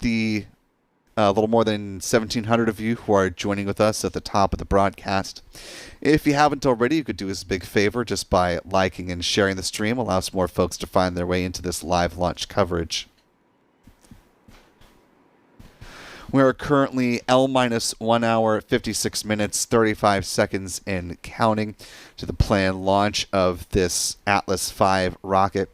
the little more than 1,700 of you who are joining with us at the top of the broadcast. If you haven't already, you could do us a big favor just by liking and sharing the stream. Allows more folks to find their way into this live launch coverage. We are currently L-1 hour, 56 minutes, 35 seconds and counting to the planned launch of this Atlas V rocket.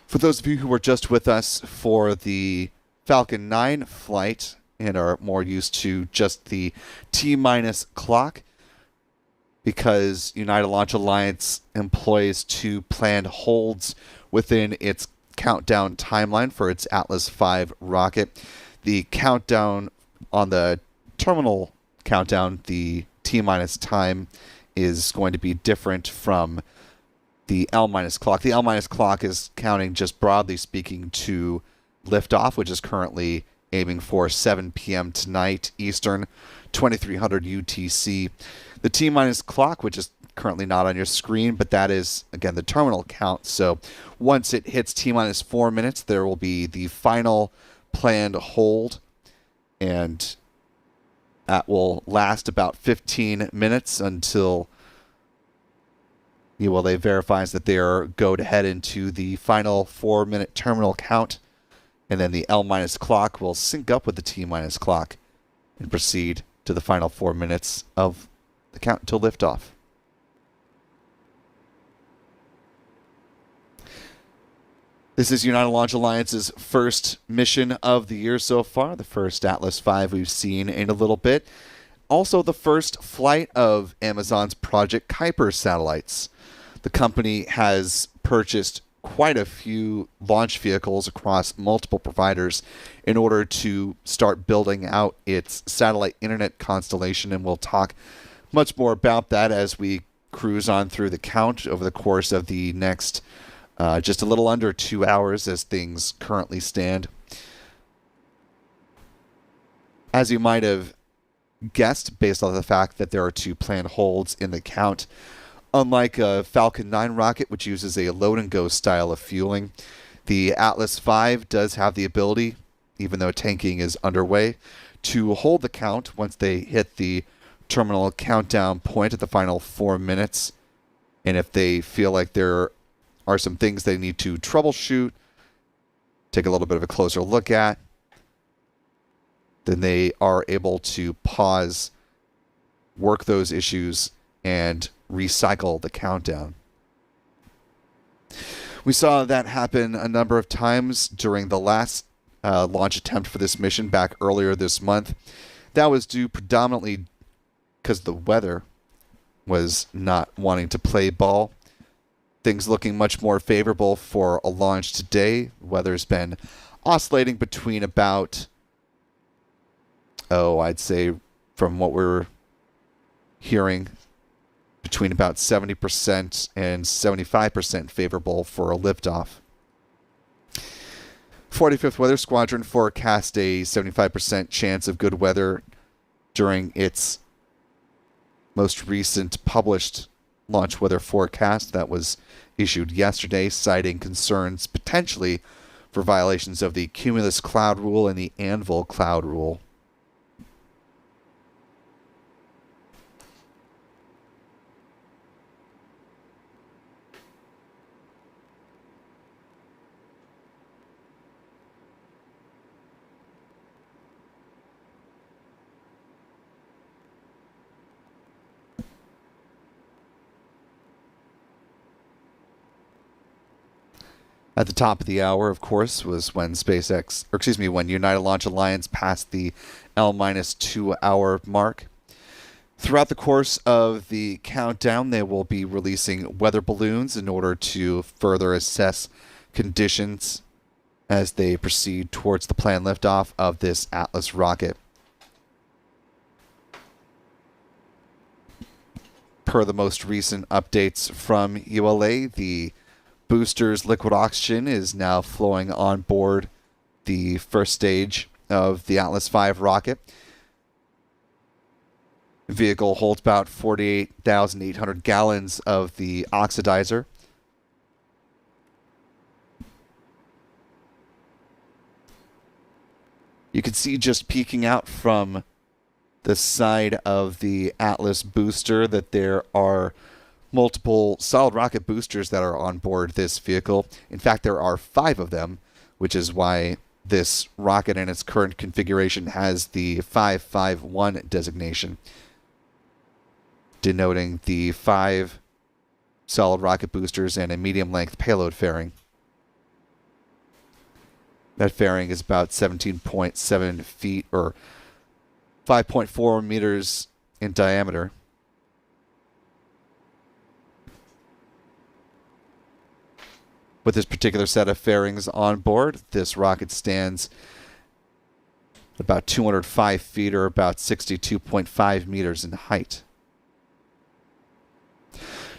For those of you who were just with us for the Falcon 9 flight and are more used to just the T-minus clock, because United Launch Alliance employs 2 planned holds within its countdown timeline for its Atlas V rocket. The countdown on the terminal countdown, the T-minus time, is going to be different from the L-minus clock. The L-minus clock is counting, just broadly speaking, to liftoff, which is currently aiming for 7 p.m. tonight Eastern, 2300 UTC. The T-minus clock, which is currently not on your screen, but that is, again, the terminal count. So once it hits T-minus 4 minutes, there will be the final planned hold, and that will last about 15 minutes until ULA verifies that they are go to head into the final 4-minute terminal count. And then the L-minus clock will sync up with the T-minus clock and proceed to the final 4 minutes of the count until liftoff. This is United Launch Alliance's first mission of the year so far, the first Atlas V we've seen in a little bit. Also the first flight of Amazon's Project Kuiper satellites. The company has purchased quite a few launch vehicles across multiple providers in order to start building out its satellite internet constellation, and we'll talk much more about that as we cruise on through the count over the course of the next just a little under 2 hours as things currently stand. As you might have guessed, based on the fact that there are 2 planned holds in the count, unlike a Falcon 9 rocket, which uses a load-and-go style of fueling, the Atlas V does have the ability, even though tanking is underway, to hold the count once they hit the terminal countdown point at the final 4 minutes. And if they feel like there are some things they need to troubleshoot, take a little bit of a closer look at, then they are able to pause, work those issues, and recycle the countdown. We saw that happen a number of times during the last launch attempt for this mission back earlier this month. That was due predominantly because the weather was not wanting to play ball. Things looking much more favorable for a launch today. The weather's been oscillating between about, I'd say from what we're hearing, between about 70% and 75% favorable for a liftoff. 45th Weather Squadron forecast a 75% chance of good weather during its most recent published launch weather forecast that was issued yesterday, citing concerns potentially for violations of the Cumulus Cloud Rule and the Anvil Cloud Rule. At the top of the hour, of course, was when when United Launch Alliance passed the L-2 hour mark. Throughout the course of the countdown, they will be releasing weather balloons in order to further assess conditions as they proceed towards the planned liftoff of this Atlas rocket. Per the most recent updates from ULA, the booster's liquid oxygen is now flowing on board the first stage of the Atlas V rocket. The vehicle holds about 48,800 gallons of the oxidizer. You can see just peeking out from the side of the Atlas booster that there are multiple solid rocket boosters that are on board this vehicle. In fact, there are 5 of them, which is why this rocket in its current configuration has the 551 designation, denoting the 5 solid rocket boosters and a medium-length payload fairing. That fairing is about 17.7 feet, or 5.4 meters in diameter. With this particular set of fairings on board, this rocket stands about 205 feet, or about 62.5 meters in height.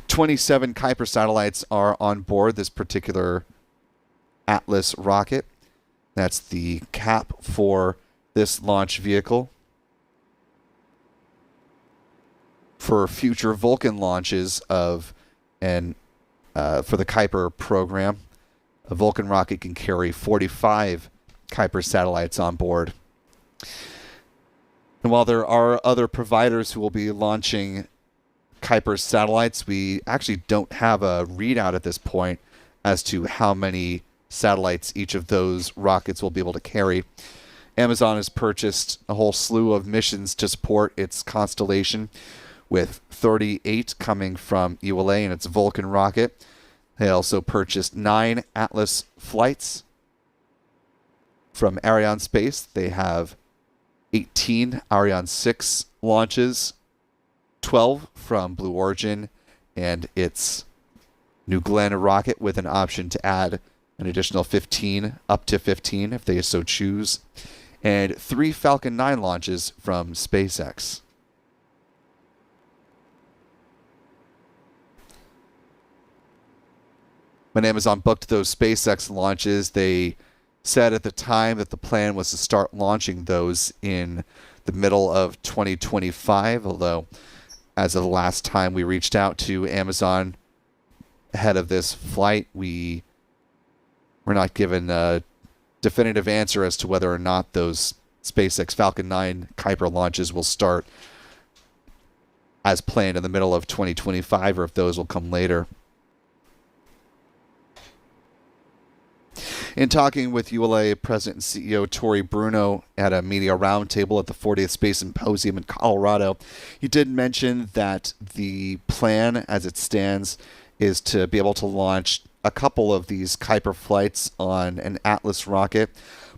27 Kuiper satellites are on board this particular Atlas rocket. That's the cap for this launch vehicle. For future Vulcan launches of for the Kuiper program, a Vulcan rocket can carry 45 Kuiper satellites on board. And while there are other providers who will be launching Kuiper satellites, we actually don't have a readout at this point as to how many satellites each of those rockets will be able to carry. Amazon has purchased a whole slew of missions to support its constellation, with 38 coming from ULA and its Vulcan rocket. They also purchased 9 Atlas flights from Arianespace. They have 18 Ariane 6 launches, 12 from Blue Origin and its New Glenn rocket, with an option to add an additional 15, up to 15 if they so choose, and 3 Falcon 9 launches from SpaceX. When Amazon booked those SpaceX launches, they said at the time that the plan was to start launching those in the middle of 2025, although as of the last time we reached out to Amazon ahead of this flight, we were not given a definitive answer as to whether or not those SpaceX Falcon 9 Kuiper launches will start as planned in the middle of 2025, or if those will come later. In talking with ULA President and CEO Tory Bruno at a media roundtable at the 40th Space Symposium in Colorado, he did mention that the plan as it stands is to be able to launch a couple of these Kuiper flights on an Atlas rocket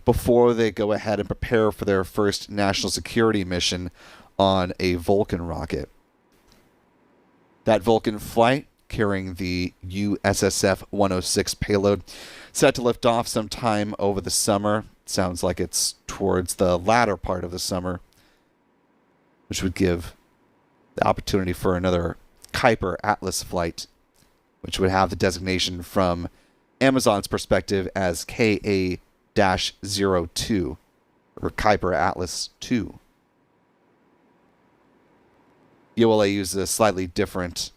before they go ahead and prepare for their first national security mission on a Vulcan rocket. That Vulcan flight, carrying the USSF-106 payload, set to lift off sometime over the summer. Sounds like it's towards the latter part of the summer, which would give the opportunity for another Kuiper Atlas flight, which would have the designation from Amazon's perspective as KA-02, or Kuiper Atlas 2. ULA uses a slightly different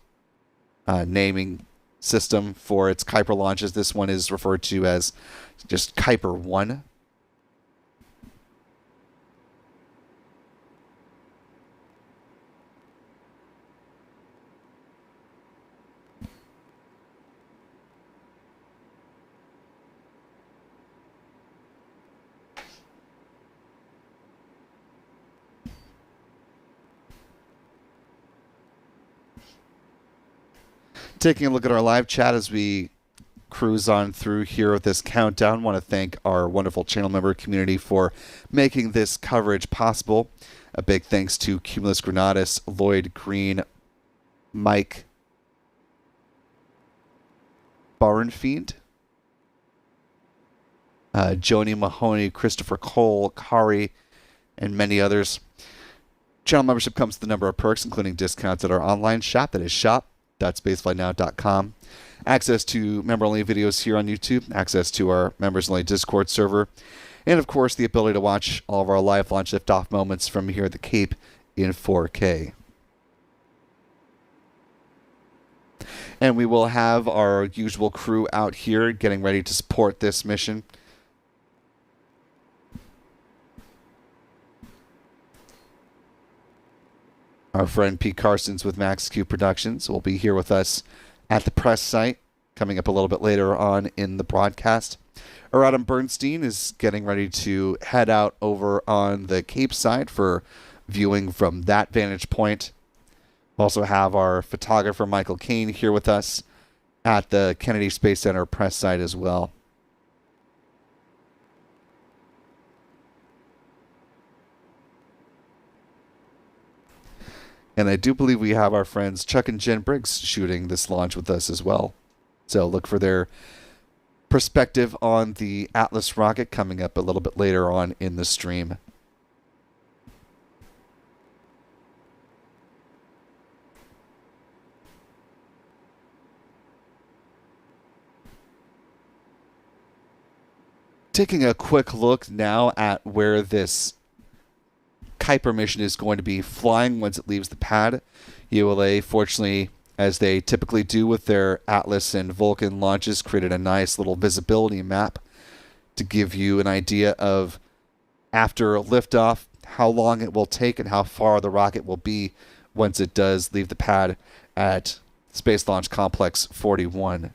naming system for its Kuiper launches. This one is referred to as just Kuiper 1. Taking a look at our live chat as we cruise on through here with this countdown, I want to thank our wonderful channel member community for making this coverage possible. A big thanks to Cumulus Granatus, Lloyd Green, Mike Barnfiend, Joni Mahoney, Christopher Cole, Kari, and many others. Channel membership comes with a number of perks, including discounts at our online shop, that is shop.spaceflightnow.com. Access to member-only videos here on YouTube, access to our members-only Discord server, and of course the ability to watch all of our live launch liftoff moments from here at the Cape in 4K. And we will have our usual crew out here getting ready to support this mission. Our friend Pete Carson's with Max Q Productions will be here with us at the press site coming up a little bit later on in the broadcast. Our Adam Bernstein is getting ready to head out over on the Cape side for viewing from that vantage point. We also have our photographer Michael Kane here with us at the Kennedy Space Center press site as well. And I do believe we have our friends Chuck and Jen Briggs shooting this launch with us as well. So look for their perspective on the Atlas rocket coming up a little bit later on in the stream. Taking a quick look now at where this KUIPER mission is going to be flying once it leaves the pad. ULA, fortunately, as they typically do with their Atlas and Vulcan launches, created a nice little visibility map to give you an idea of, after liftoff, how long it will take and how far the rocket will be once it does leave the pad at Space Launch Complex 41.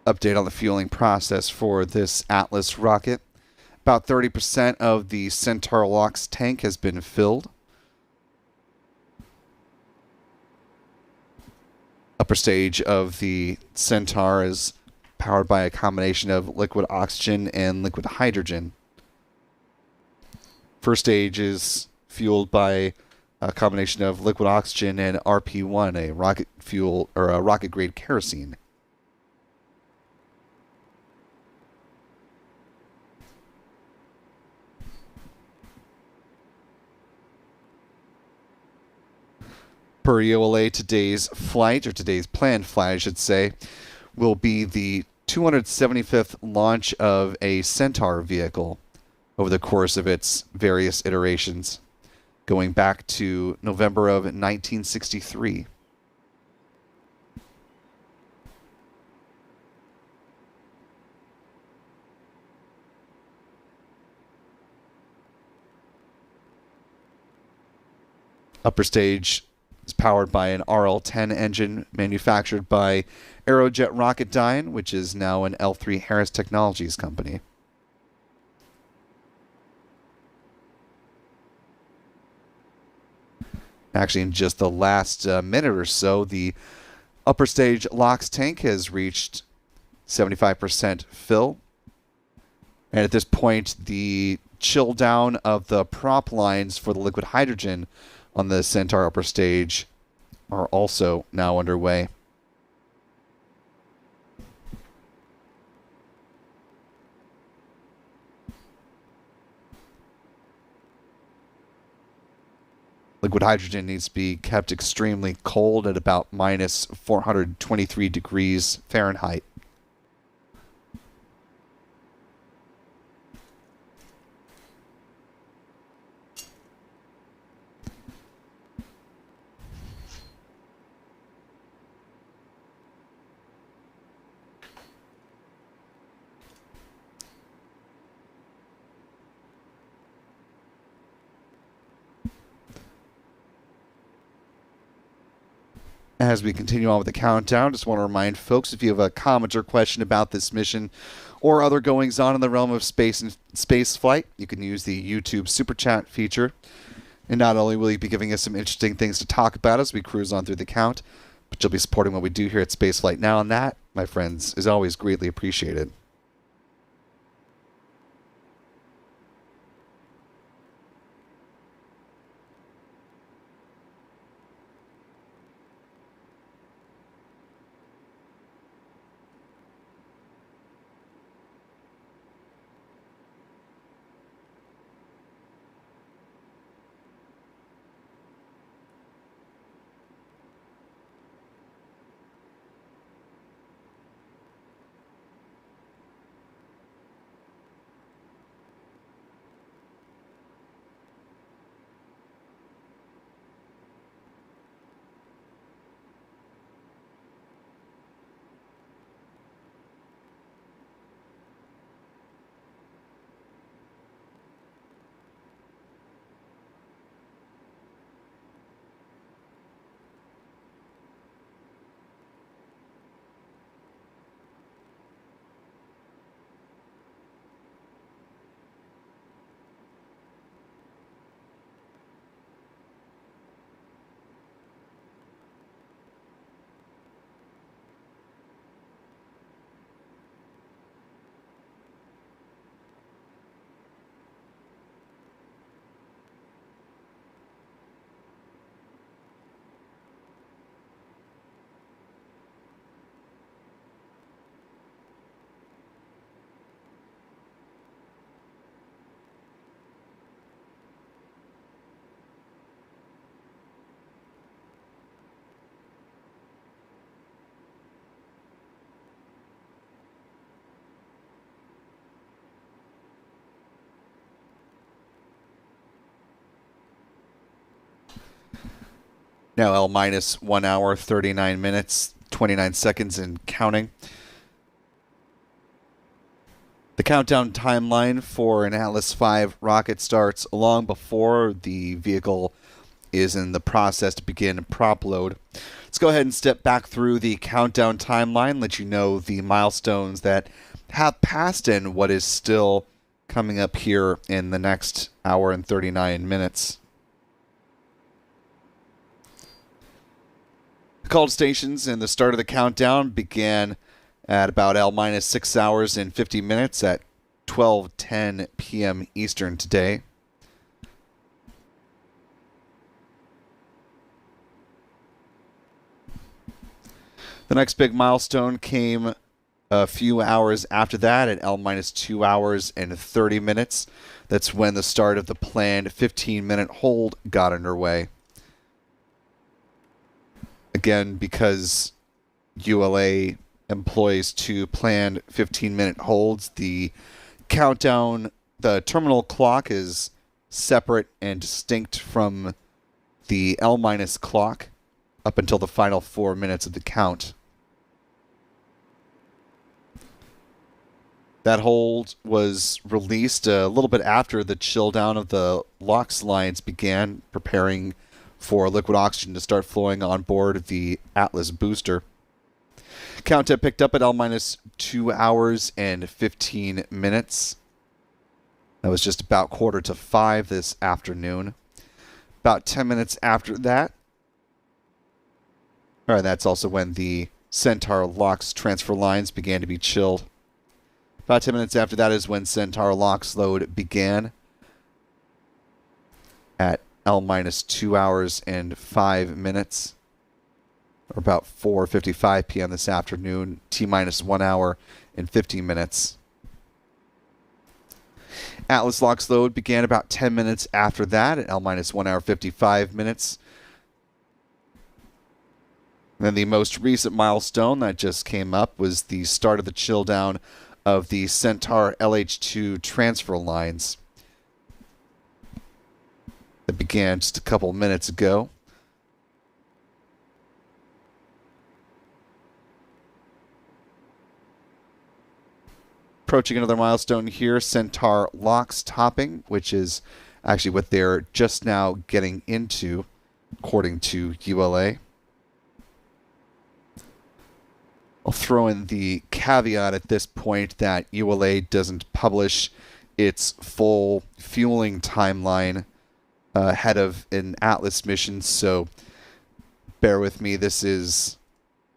Update on the fueling process for this Atlas rocket. About 30% of the Centaur LOX tank has been filled. Upper stage of the Centaur is powered by a combination of liquid oxygen and liquid hydrogen. First stage is fueled by a combination of liquid oxygen and RP1, a rocket fuel or a rocket grade kerosene. Per ULA, today's flight, or today's planned flight, I should say, will be the 275th launch of a Centaur vehicle over the course of its various iterations, going back to November of 1963. Upper stage is powered by an RL-10 engine manufactured by Aerojet Rocketdyne, which is now an L3 Harris Technologies company. Actually, in just the last minute or so, the upper stage LOX tank has reached 75% fill. And at this point, the chill down of the prop lines for the liquid hydrogen on the Centaur upper stage are also now underway. Liquid hydrogen needs to be kept extremely cold at about minus 423 degrees Fahrenheit. As we continue on with the countdown, just want to remind folks, if you have a comment or question about this mission or other goings on in the realm of space and space flight, you can use the YouTube Super Chat feature. And not only will you be giving us some interesting things to talk about as we cruise on through the count, but you'll be supporting what we do here at Spaceflight Now, and that, my friends, is always greatly appreciated. Now L minus 1 hour, 39 minutes, 29 seconds and counting. The countdown timeline for an Atlas V rocket starts long before the vehicle is in the process to begin prop load. Let's go ahead and step back through the countdown timeline, let you know the milestones that have passed and what is still coming up here in the next hour and 39 minutes. The called stations and the start of the countdown began at about L minus 6 hours and 50 minutes at 12:10 p.m. Eastern today. The next big milestone came a few hours after that at L minus 2 hours and 30 minutes. That's when the start of the planned 15-minute hold got underway. Again, because ULA employs two planned 15-minute holds, the countdown, the terminal clock is separate and distinct from the L minus clock up until the final 4 minutes of the count. That hold was released a little bit after the chill down of the LOX lines began, preparing for liquid oxygen to start flowing on board the Atlas booster. Countdown picked up at L minus 2 hours and 15 minutes. That was just about 4:45 this afternoon. About 10 minutes after that, that's also when the Centaur LOX transfer lines began to be chilled. About 10 minutes after that is when Centaur LOX load began at L minus 2 hours and 5 minutes, or about 4:55 p.m. this afternoon, T minus 1 hour and 50 minutes. Atlas LOX load began about 10 minutes after that at L minus 1 hour 55 minutes. And then the most recent milestone that just came up was the start of the chill down of the Centaur LH2 transfer lines. That began just a couple minutes ago. Approaching another milestone here, Centaur LOX topping, which is actually what they're just now getting into, according to ULA. I'll throw in the caveat at this point that ULA doesn't publish its full fueling timeline ahead of an Atlas mission, so bear with me. This is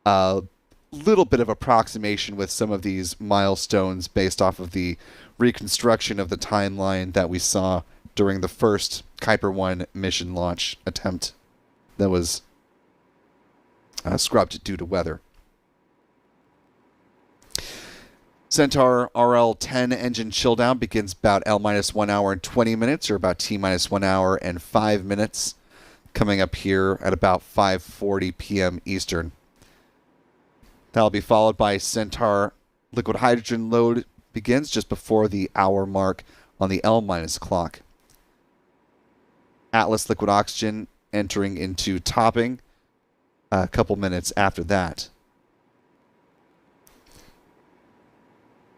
a little bit of approximation with some of these milestones based off of the reconstruction of the timeline that we saw during the first Kuiper 1 mission launch attempt that was scrubbed due to weather. Centaur RL-10 engine chilldown begins about L-1 hour and 20 minutes, or about T-1 hour and 5 minutes, coming up here at about 5:40 p.m. Eastern. That'll be followed by Centaur liquid hydrogen load begins just before the hour mark on the L- clock. Atlas liquid oxygen entering into topping a couple minutes after that.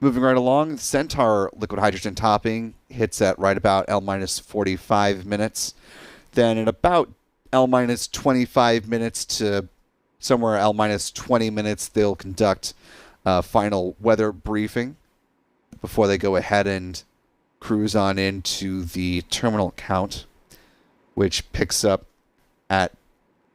Moving right along, Centaur liquid hydrogen topping hits at right about L-45 minutes. Then at about L-25 minutes to somewhere L-20 minutes, they'll conduct a final weather briefing before they go ahead and cruise on into the terminal count, which picks up at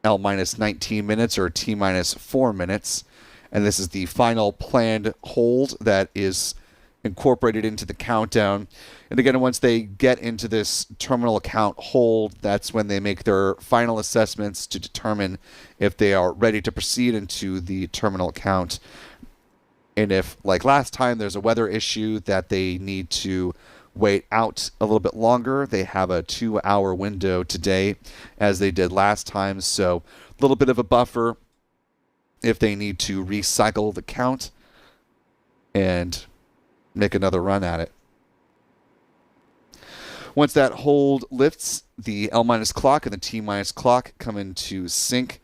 L-19 minutes or T-4 minutes. And this is the final planned hold that is incorporated into the countdown. And again, once they get into this terminal count hold, that's when they make their final assessments to determine if they are ready to proceed into the terminal count. And if, like last time, there's a weather issue that they need to wait out a little bit longer, they have a 2-hour window today, as they did last time. So a little bit of a buffer if they need to recycle the count and make another run at it. Once that hold lifts, the L- clock and the T- clock come into sync.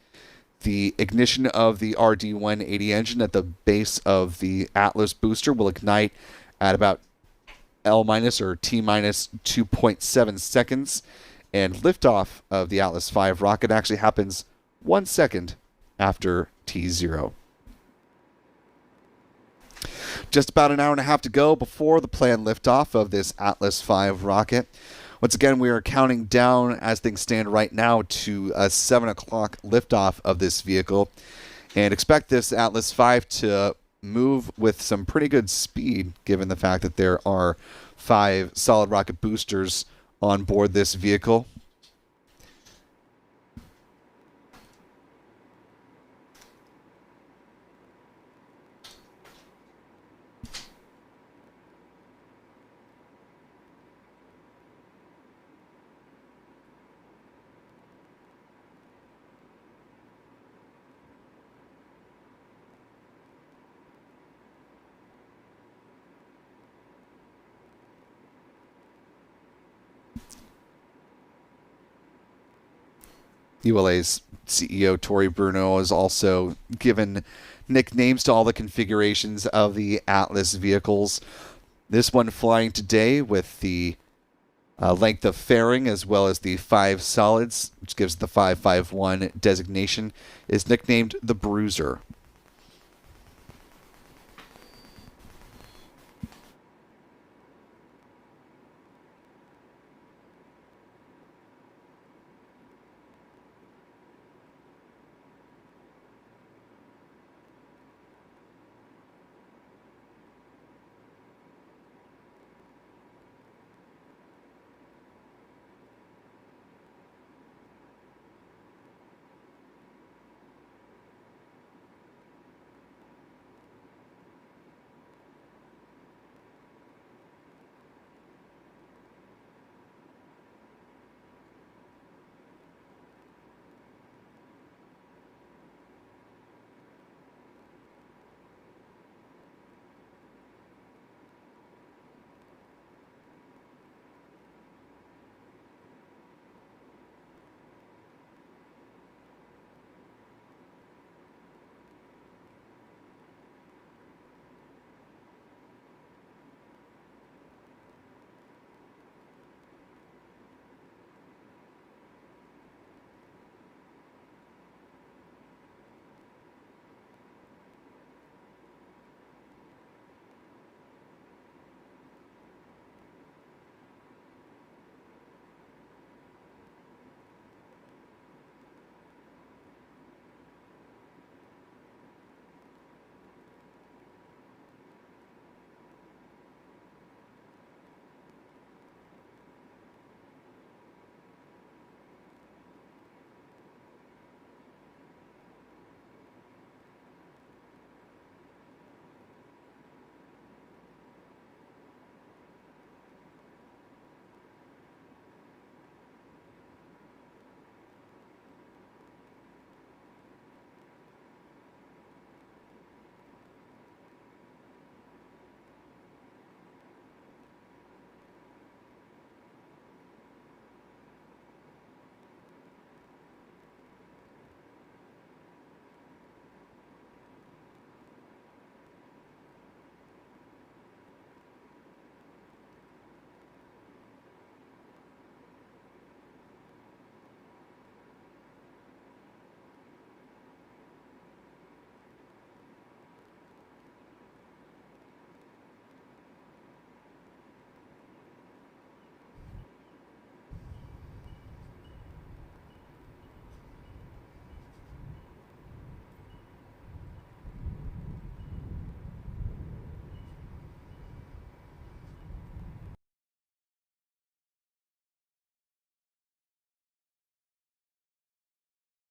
The ignition of the RD-180 engine at the base of the Atlas booster will ignite at about L- or T-minus 2.7 seconds, and liftoff of the Atlas V rocket actually happens 1 second after T0. Just about an hour and a half to go before the planned liftoff of this Atlas V rocket. Once again, we are counting down, as things stand right now, to a 7 o'clock liftoff of this vehicle. And expect this Atlas V to move with some pretty good speed, given the fact that there are 5 solid rocket boosters on board this vehicle. ULA's CEO Tori Bruno has also given nicknames to all the configurations of the Atlas vehicles. This one flying today with the length of fairing as well as the 5 solids, which gives the 551 designation, is nicknamed the Bruiser.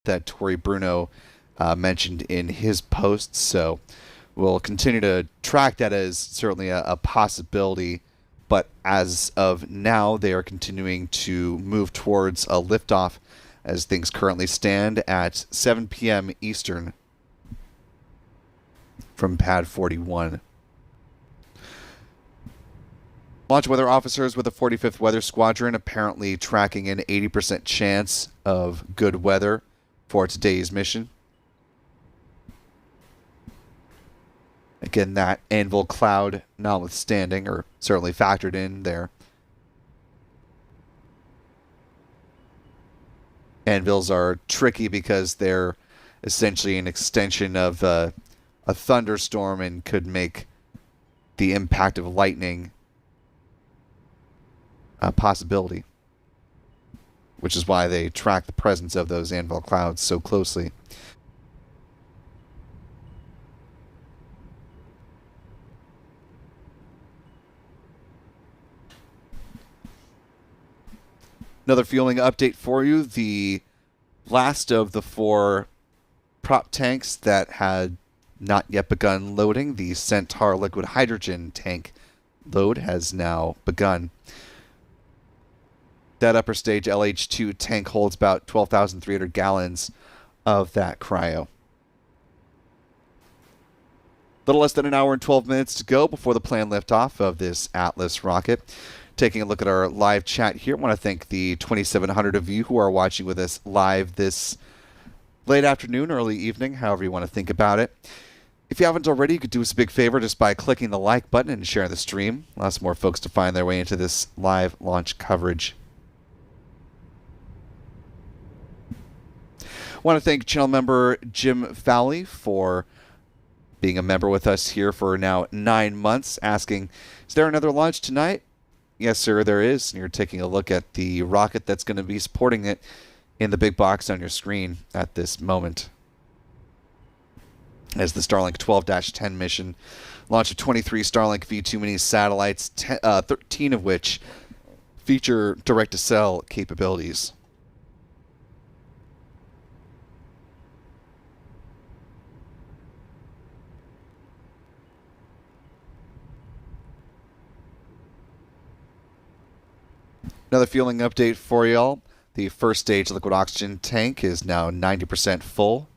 that Tori Bruno mentioned in his post. So we'll continue to track that as certainly a possibility. But as of now, they are continuing to move towards a liftoff as things currently stand at 7 p.m. Eastern from Pad 41. Launch weather officers with the 45th Weather Squadron apparently tracking an 80% chance of good weather for today's mission. Again, that anvil cloud notwithstanding, or certainly factored in there. Anvils are tricky because they're essentially an extension of a thunderstorm and could make the impact of lightning a possibility, which is why they track the presence of those anvil clouds so closely. Another fueling update for you. The last of the 4 prop tanks that had not yet begun loading, the Centaur liquid hydrogen tank load, has now begun. That upper stage LH2 tank holds about 12,300 gallons of that cryo. Little less than an hour and 12 minutes to go before the planned liftoff of this Atlas rocket. Taking a look at our live chat here, I want to thank the 2,700 of you who are watching with us live this late afternoon, early evening, however you want to think about it. If you haven't already, you could do us a big favor just by clicking the like button and sharing the stream. Lots more folks to find their way into this live launch coverage. I want to thank channel member Jim Fowley for being a member with us here for now 9 months, asking, is there another launch tonight? Yes, sir, there is. And you're taking a look at the rocket that's going to be supporting it in the big box on your screen at this moment. As the Starlink 12-10 mission, launch of 23 Starlink V2 mini satellites, 13 of which feature direct-to-cell capabilities. Another fueling update for y'all. The first stage liquid oxygen tank is now 90% full.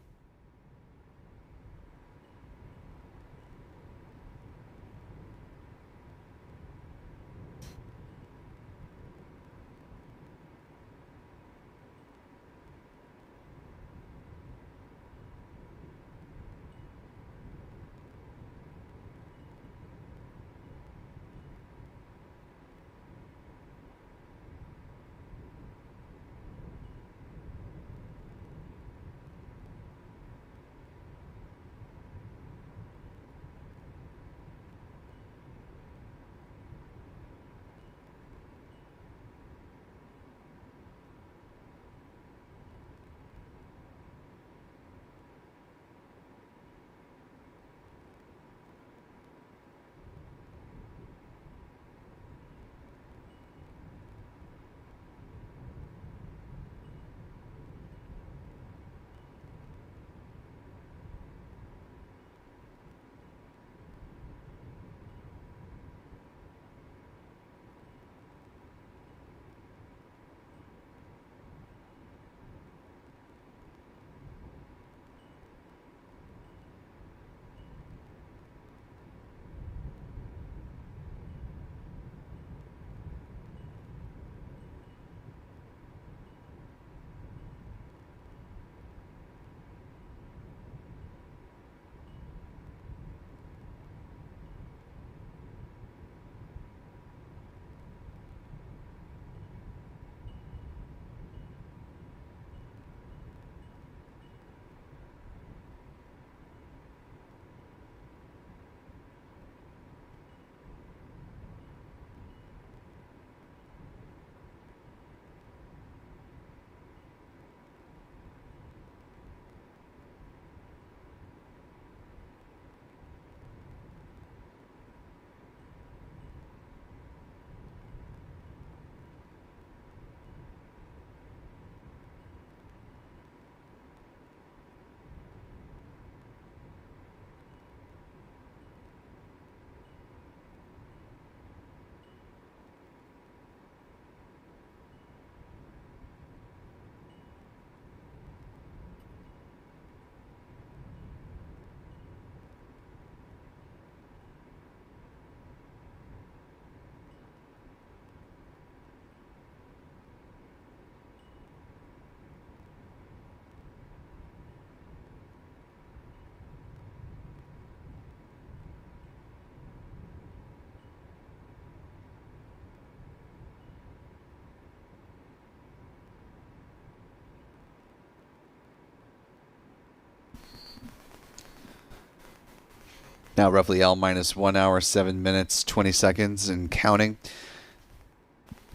Now roughly L minus 1 hour, 7 minutes, 20 seconds and counting.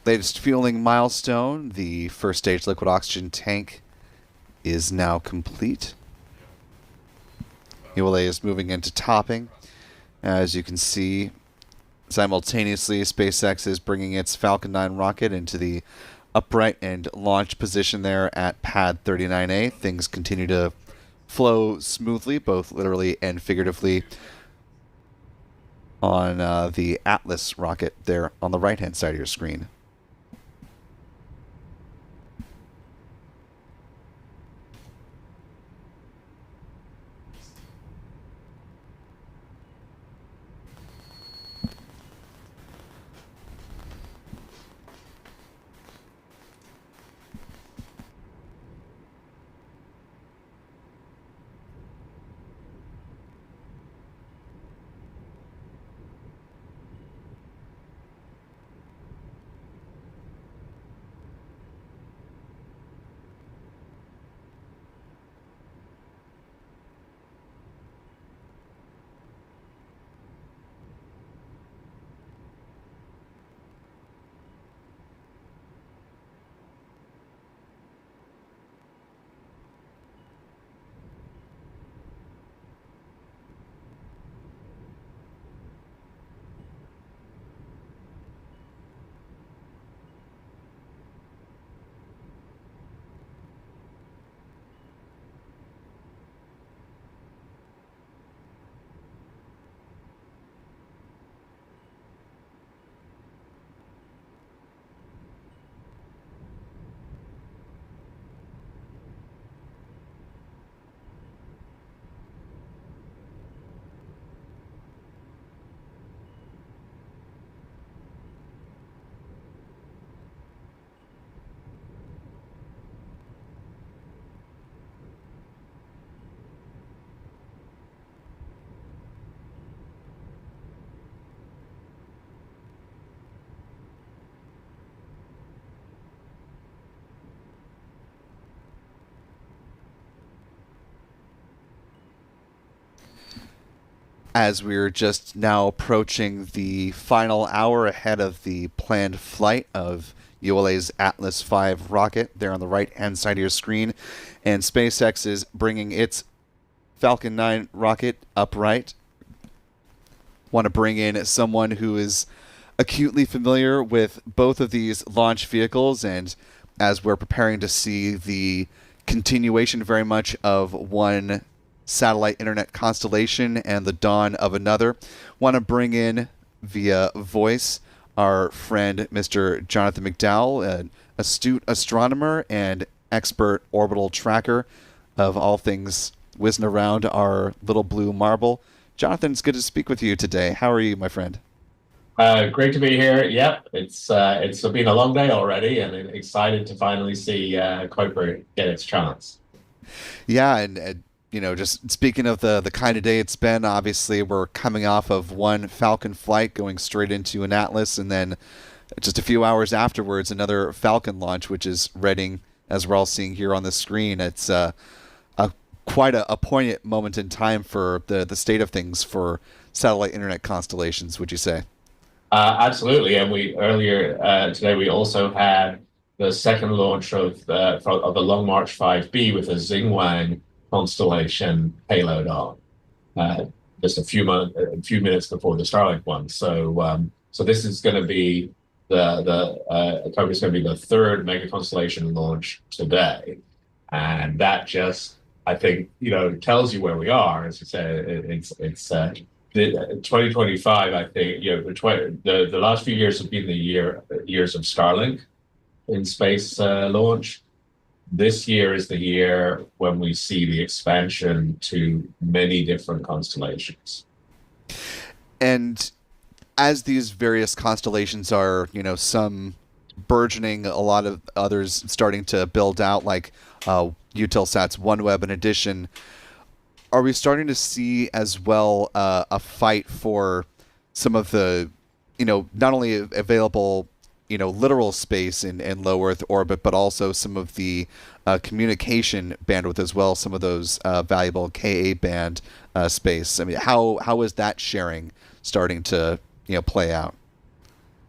Latest fueling milestone, the first stage liquid oxygen tank is now complete. ULA is moving into topping. As you can see, simultaneously, SpaceX is bringing its Falcon 9 rocket into the upright and launch position there at pad 39A. Things continue to flow smoothly, both literally and figuratively, on the Atlas rocket there on the right-hand side of your screen. As we're just now approaching the final hour ahead of the planned flight of ULA's Atlas V rocket there on the right-hand side of your screen, and SpaceX is bringing its Falcon 9 rocket upright. Want to bring in someone who is acutely familiar with both of these launch vehicles, and as we're preparing to see the continuation very much of one satellite internet constellation and the dawn of another, want to bring in via voice our friend Mr. Jonathan McDowell, an astute astronomer and expert orbital tracker of all things whizzing around our little blue marble. Jonathan, it's good to speak with you today. How are you, my friend? Great to be here. Yep, it's been a long day already, and I'm excited to finally see KUIPER get its chance. Yeah, and you know, just speaking of the kind of day it's been, obviously we're coming off of one Falcon flight going straight into an Atlas, and then just a few hours afterwards, another Falcon launch, which is Reading, as we're all seeing here on the screen. It's quite a poignant moment in time for the state of things for satellite internet constellations, would you say? Absolutely, and we earlier today we also had the second launch of the Long March 5B with a Xingwang constellation payload on, just a few minutes before the Starlink one. So this is going to be KUIPER is going to be the third mega constellation launch today, and that just, I think, tells you where we are. As you said, it's 2025, I think, the last few years have been the years of Starlink in space launch. This year is the year when we see the expansion to many different constellations. And as these various constellations are, some burgeoning, a lot of others starting to build out, like Eutelsat's OneWeb in addition, are we starting to see as well a fight for some of the, not only available, literal space in low Earth orbit, but also some of the communication bandwidth as well, some of those valuable Ka band space. I mean, how is that sharing starting to play out?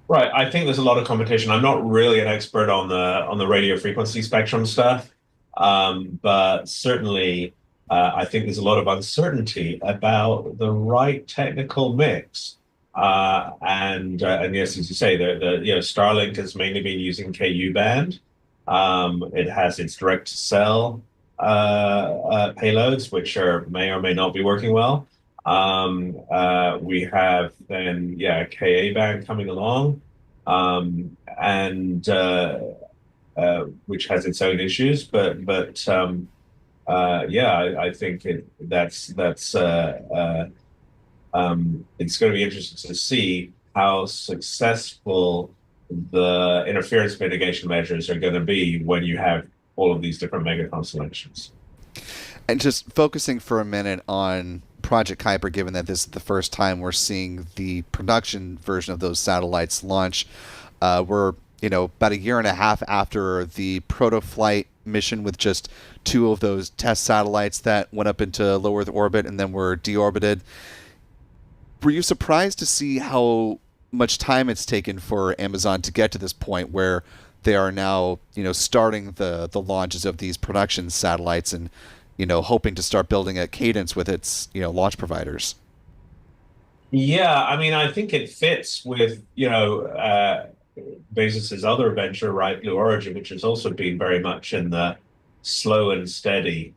Right. I think there's a lot of competition. I'm not really an expert on the radio frequency spectrum stuff, but certainly I think there's a lot of uncertainty about the right technical mix. And yes, as you say, Starlink has mainly been using Ku band. It has its direct to cell payloads, which may or may not be working well. We have then, Ka band coming along, and which has its own issues, I think it's going to be interesting to see how successful the interference mitigation measures are going to be when you have all of these different mega constellations. And just focusing for a minute on Project Kuiper, given that this is the first time we're seeing the production version of those satellites launch, we're about a year and a half after the proto-flight mission with just 2 of those test satellites that went up into low Earth orbit and then were deorbited. Were you surprised to see how much time it's taken for Amazon to get to this point where they are now, starting the launches of these production satellites and, hoping to start building a cadence with its, launch providers? I mean, I think it fits with, Bezos's other venture, right, Blue Origin, which has also been very much in the slow and steady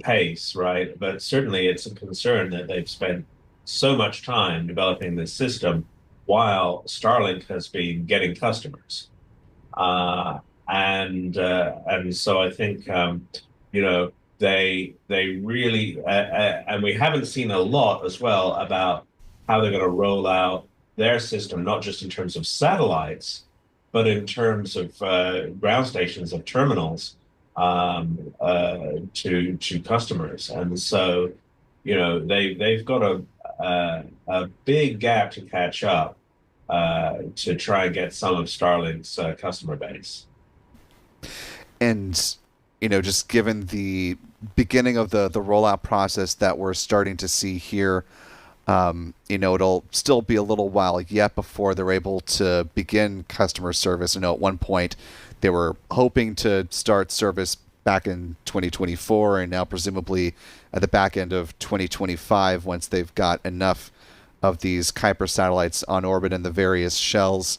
pace, right? But certainly it's a concern that they've spent so much time developing this system while Starlink has been getting customers. And so I think, they really, and we haven't seen a lot as well about how they're going to roll out their system, not just in terms of satellites, but in terms of ground stations, of terminals to customers. And so, they've got a big gap to catch up to try and get some of Starlink's customer base. And, just given the beginning of the rollout process that we're starting to see here, it'll still be a little while yet before they're able to begin customer service. At one point they were hoping to start service back in 2024, and now presumably at the back end of 2025, once they've got enough of these Kuiper satellites on orbit in the various shells.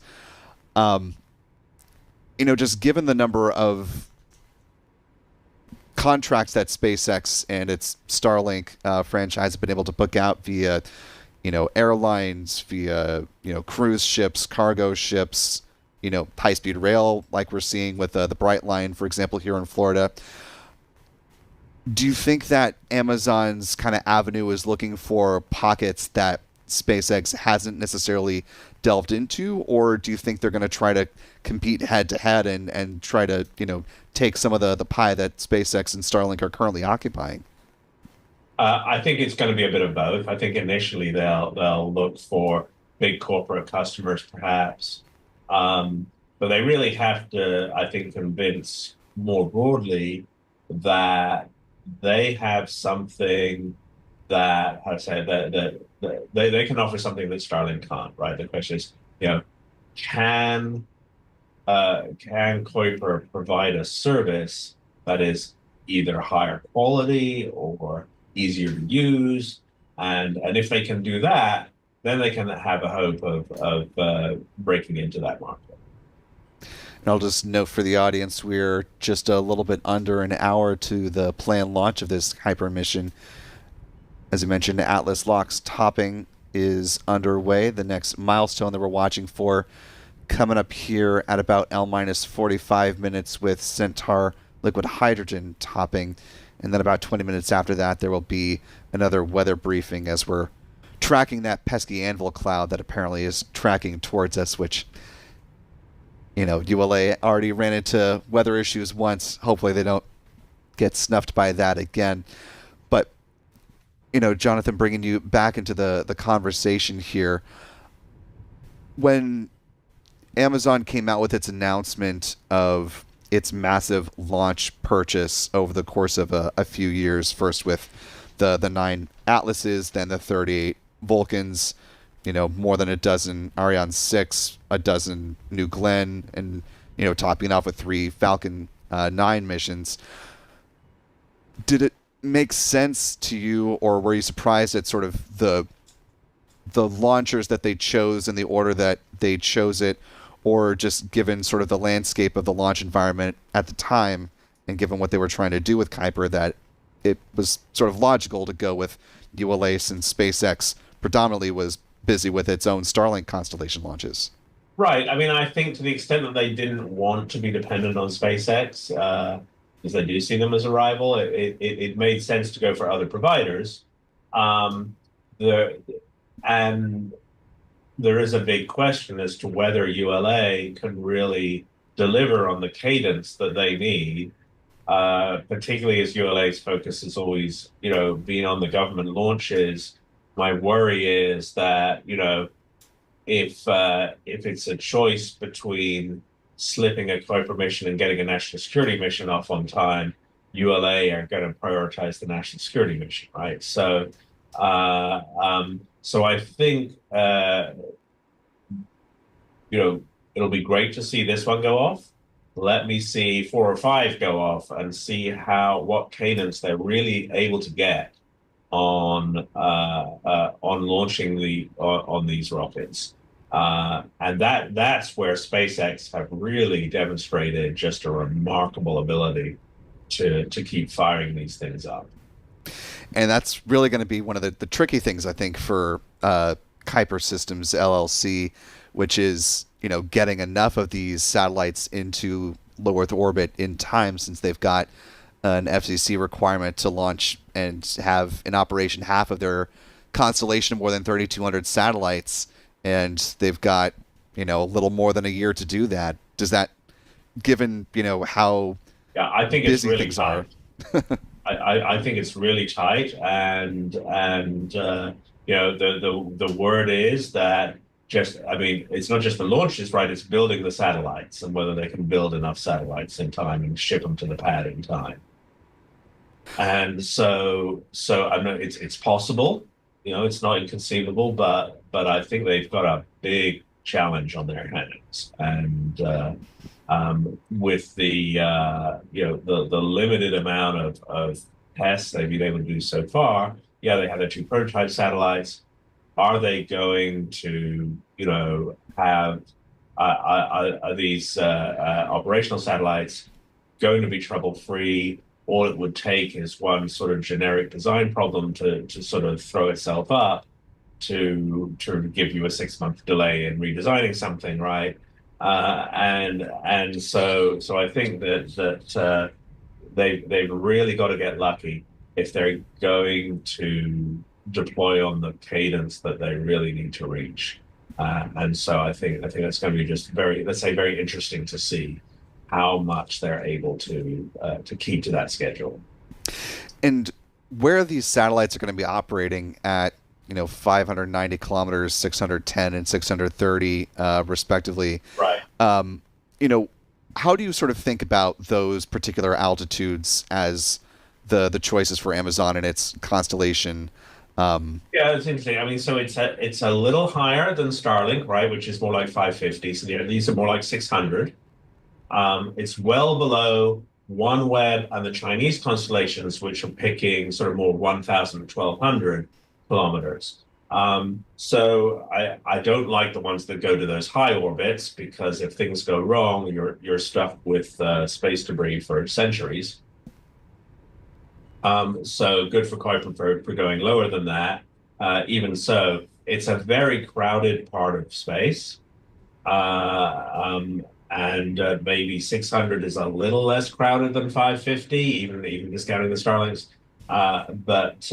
Just given the number of contracts that SpaceX and its Starlink franchise have been able to book out via, airlines, via, cruise ships, cargo ships, high-speed rail, like we're seeing with the Brightline, for example, here in Florida. Do you think that Amazon's kind of avenue is looking for pockets that SpaceX hasn't necessarily delved into, or do you think they're going to try to compete head-to-head and try to, take some of the pie that SpaceX and Starlink are currently occupying? I think it's going to be a bit of both. I think initially they'll look for big corporate customers, perhaps, but they really have to, I think, convince more broadly that they have something that, how to say, that they can offer something that Starlink can't. Right? The question is, can KUIPER provide a service that is either higher quality or easier to use? And if they can do that, then they can have a hope of breaking into that market. And I'll just note for the audience, we're just a little bit under an hour to the planned launch of this Kuiper mission. As you mentioned, Atlas LOX topping is underway. The next milestone that we're watching for coming up here at about L-45 minutes with Centaur liquid hydrogen topping. And then about 20 minutes after that, there will be another weather briefing as we're tracking that pesky anvil cloud that apparently is tracking towards us, which, ULA already ran into weather issues once. Hopefully they don't get snuffed by that again. But, Jonathan, bringing you back into the conversation here, when Amazon came out with its announcement of its massive launch purchase over the course of a few years. First with the 9 Atlases, then the 38 Vulcans, more than a dozen Ariane 6, a dozen New Glenn, and topping off with 3 Falcon 9 missions. Did it make sense to you, or were you surprised at sort of the launchers that they chose and the order that they chose it, or just given sort of the landscape of the launch environment at the time and given what they were trying to do with Kuiper, that it was sort of logical to go with ULA since SpaceX predominantly was busy with its own Starlink constellation launches? Right. I mean, I think to the extent that they didn't want to be dependent on SpaceX, because they do see them as a rival, it made sense to go for other providers. Um, the and there is a big question as to whether ULA can really deliver on the cadence that they need, particularly as ULA's focus has always, been on the government launches. My worry is that, if it's a choice between slipping a Kuiper mission and getting a national security mission off on time, ULA are going to prioritize the national security mission, right? So I think it'll be great to see this one go off. Let me see 4 or 5 go off and see what cadence they're really able to get on launching on these rockets. And that's where SpaceX have really demonstrated just a remarkable ability to keep firing these things up. And that's really going to be one of the tricky things, I think, for Kuiper Systems LLC, which is getting enough of these satellites into low Earth orbit in time, since they've got an FCC requirement to launch and have in operation half of their constellation of more than 3,200 satellites, and they've got a little more than a year to do that. Does that, given how I think it's busy really things tight. I think it's really tight, and the word is that it's not just the launches, right? It's building the satellites and whether they can build enough satellites in time and ship them to the pad in time. And so I know it's possible, it's not inconceivable, but I think they've got a big challenge on their hands. And with the limited amount of tests they've been able to do so far, they have their 2 prototype satellites. Are they going to, have are these operational satellites going to be trouble-free? All it would take is one sort of generic design problem to sort of throw itself up to give you a 6-month delay in redesigning something, right? And so I think that they've really got to get lucky if they're going to deploy on the cadence that they really need to reach. And so I think that's going to be just very interesting to see how much they're able to keep to that schedule. And where these satellites are going to be operating at 590 kilometers, 610 and 630 respectively. Right. How do you sort of think about those particular altitudes as the choices for Amazon and its constellation? It's interesting. I mean, so it's a little higher than Starlink, right, which is more like 550. So these are more like 600. It's well below OneWeb and the Chinese constellations, which are picking sort of more 1,000 to 1,200 kilometers. So I don't like the ones that go to those high orbits, because if things go wrong, you're stuck with space debris for centuries. So good for Kuiper for going lower than that. Even so, it's a very crowded part of space. And maybe 600 is a little less crowded than 550, even discounting the Starlinks. But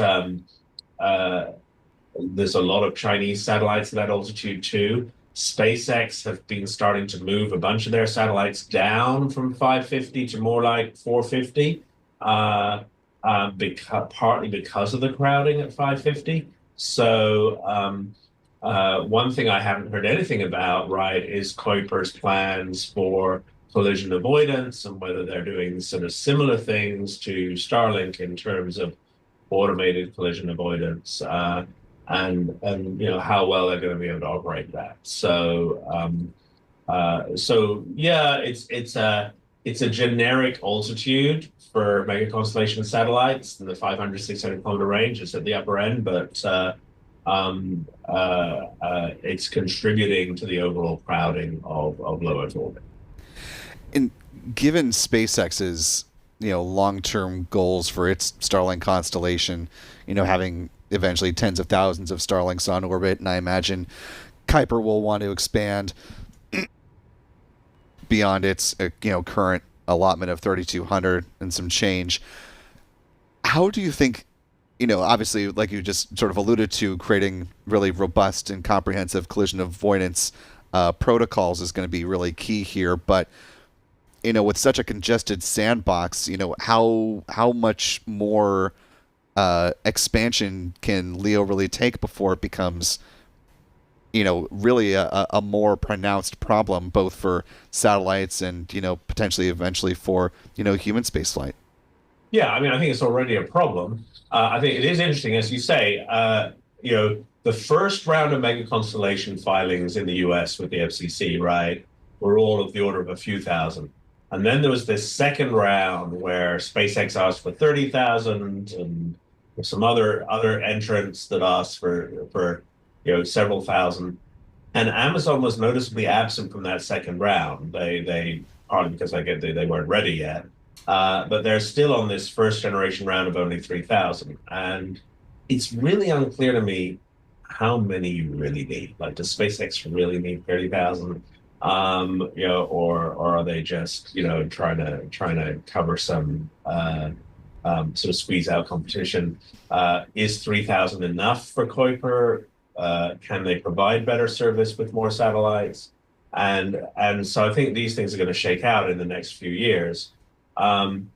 there's a lot of Chinese satellites at that altitude too. SpaceX have been starting to move a bunch of their satellites down from 550 to more like 450, partly because of the crowding at 550. So one thing I haven't heard anything about, right, is KUIPER's plans for collision avoidance and whether they're doing sort of similar things to Starlink in terms of automated collision avoidance, and how well they're going to be able to operate that. So yeah, it's a generic altitude for mega constellation satellites, and the 500, 600-kilometer range is at the upper end, but it's contributing to the overall crowding of low Earth orbit. And given SpaceX's long-term goals for its Starlink constellation, having eventually tens of thousands of Starlinks on orbit, and I imagine Kuiper will want to expand beyond its current allotment of 3,200 and some change. How do you think, obviously, like you just sort of alluded to, creating really robust and comprehensive collision avoidance protocols is going to be really key here, but with such a congested sandbox, how much more expansion can LEO really take before it becomes, really a more pronounced problem, both for satellites and, potentially eventually for, human spaceflight? Yeah, I mean, I think it's already a problem. I think it is interesting, as you say, the first round of mega constellation filings in the US with the FCC, right, were all of the order of a few thousand. And then there was this second round where SpaceX asked for 30,000, and some other entrants that asked for several thousand. And Amazon was noticeably absent from that second round. They partly because they weren't ready yet. But they're still on this first generation round of only 3,000. And it's really unclear to me how many you really need. Like, does SpaceX really need 30,000? Or are they just, trying to cover some sort of squeeze out competition? Is 3,000 enough for KUIPER? Can they provide better service with more satellites? And so I think these things are going to shake out in the next few years. And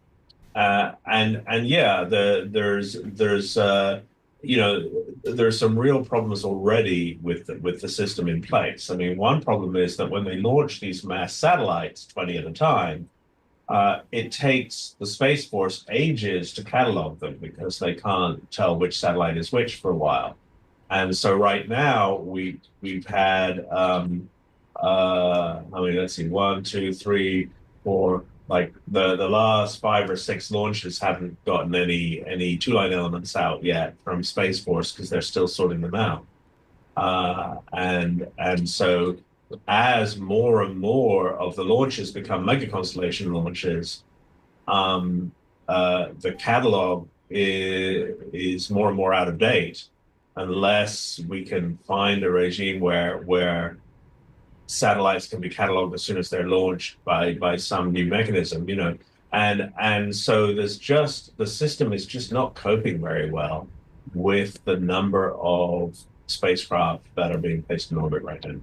yeah, there's some real problems already with the system in place. I mean, one problem is that when they launch these mass satellites, 20 at a time, it takes the Space Force ages to catalog them because they can't tell which satellite is which for a while. And so right now we've had let's see, 1, 2, 3, 4. Like the last 5 or 6 launches haven't gotten any two-line elements out yet from Space Force because they're still sorting them out. And so as more and more of the launches become mega constellation launches, the catalog is more and more out of date unless we can find a regime where satellites can be cataloged as soon as they're launched by some new mechanism, and so the system is just not coping very well with the number of spacecraft that are being placed in orbit right now.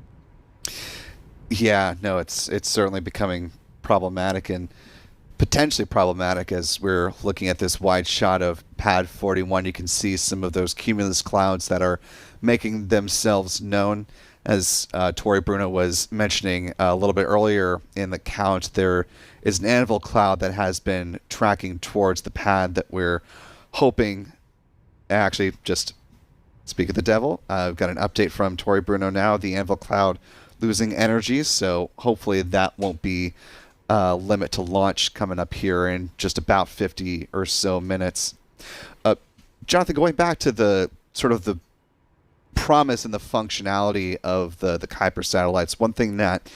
Yeah, no, it's certainly becoming problematic, and potentially problematic as we're looking at this wide shot of Pad 41. You can see some of those cumulus clouds that are making themselves known. As Tori Bruno was mentioning a little bit earlier in the count, there is an anvil cloud that has been tracking towards the pad that we're hoping. Actually, just speak of the devil, I've got an update from Tori Bruno now. The anvil cloud losing energy, so hopefully that won't be a limit to launch coming up here in just about 50 or so minutes. Jonathan, going back to the sort of the promise and the functionality of the KUIPER satellites, one thing that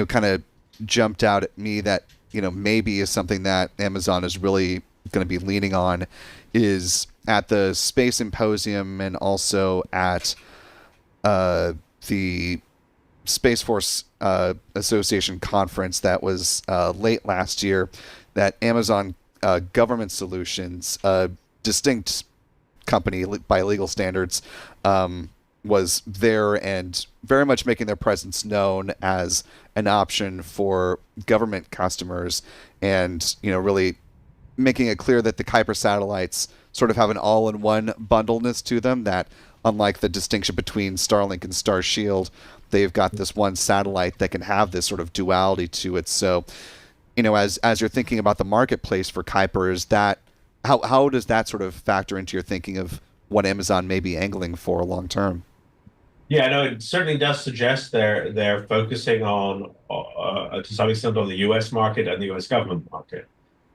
kind of jumped out at me that maybe is something that Amazon is really going to be leaning on is at the Space Symposium and also at the Space Force Association conference that was late last year, that Amazon Government Solutions, a distinct company by legal standards, was there and very much making their presence known as an option for government customers, and really making it clear that the KUIPER satellites sort of have an all-in-one bundleness to them that unlike the distinction between Starlink and Starshield, they've got this one satellite that can have this sort of duality to it. So, as you're thinking about the marketplace for Kuiper, is that how does that sort of factor into your thinking of what Amazon may be angling for long term? Yeah, no, it certainly does suggest they're focusing on to some extent on the U.S. market and the U.S. government market.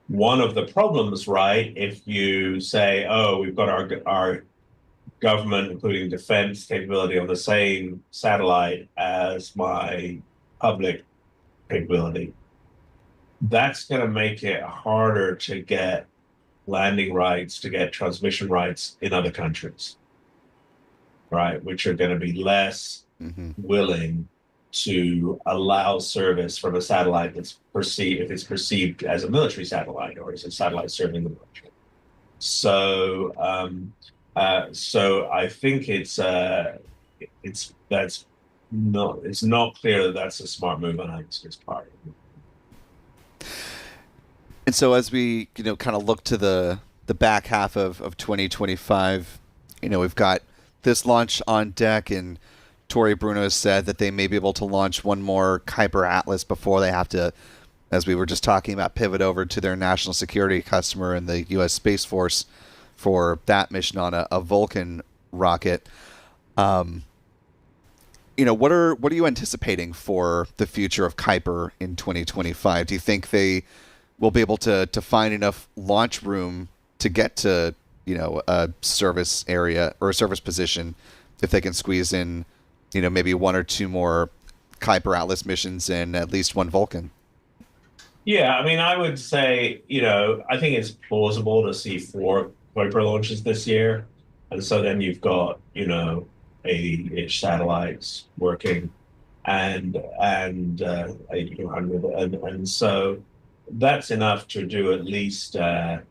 One of the problems, right, if you say, oh, we've got our government, including defense capability on the same satellite as my public capability, that's going to make it harder to get landing rights, to get transmission rights in other countries, right, which are going to be less willing to allow service from a satellite that's perceived, if it's perceived as a military satellite or as a satellite serving the military. So, so I think it's not clear that that's a smart move on Amazon's part. And so as we kind of look to the back half of 2025, we've got this launch on deck, and Tory Bruno has said that they may be able to launch one more Kuiper Atlas before they have to, as we were just talking about, pivot over to their national security customer in the U.S. Space Force for that mission on a Vulcan rocket. What are you anticipating for the future of Kuiper in 2025? Do you think they will be able to find enough launch room to get to a service area or a service position if they can squeeze in maybe one or two more Kuiper Atlas missions and at least one Vulcan? Yeah, I mean, I would say, I think it's plausible to see 4 Kuiper launches this year. And so then you've got, 80-ish satellites working and 800. And so that's enough to do at least a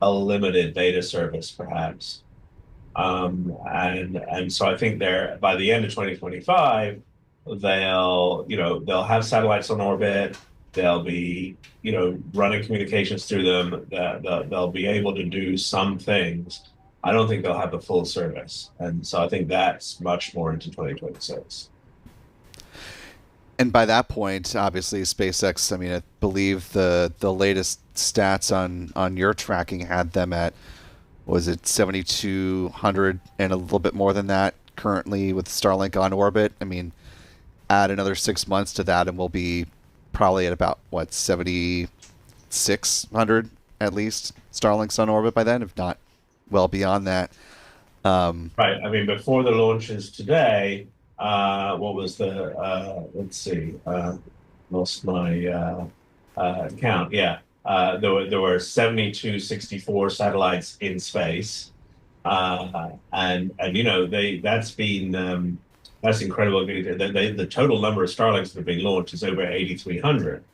limited beta service, perhaps. And so I think by the end of 2025, they'll have satellites on orbit. They'll be, running communications through them. They'll be able to do some things. I don't think they'll have the full service. And so I think that's much more into 2026. And by that point, obviously, SpaceX, I mean, I believe the latest stats on your tracking had them at, was it 7,200 and a little bit more than that currently with Starlink on orbit? I mean, add another 6 months to that and we'll be probably at about, 7,600 at least Starlinks on orbit by then, if not well beyond that. Right. I mean, before the launches today, what was the, let's see, lost my count. Yeah. There were 7,264 satellites in space. And that's incredible. The total number of Starlinks that have been launched is over 8,300.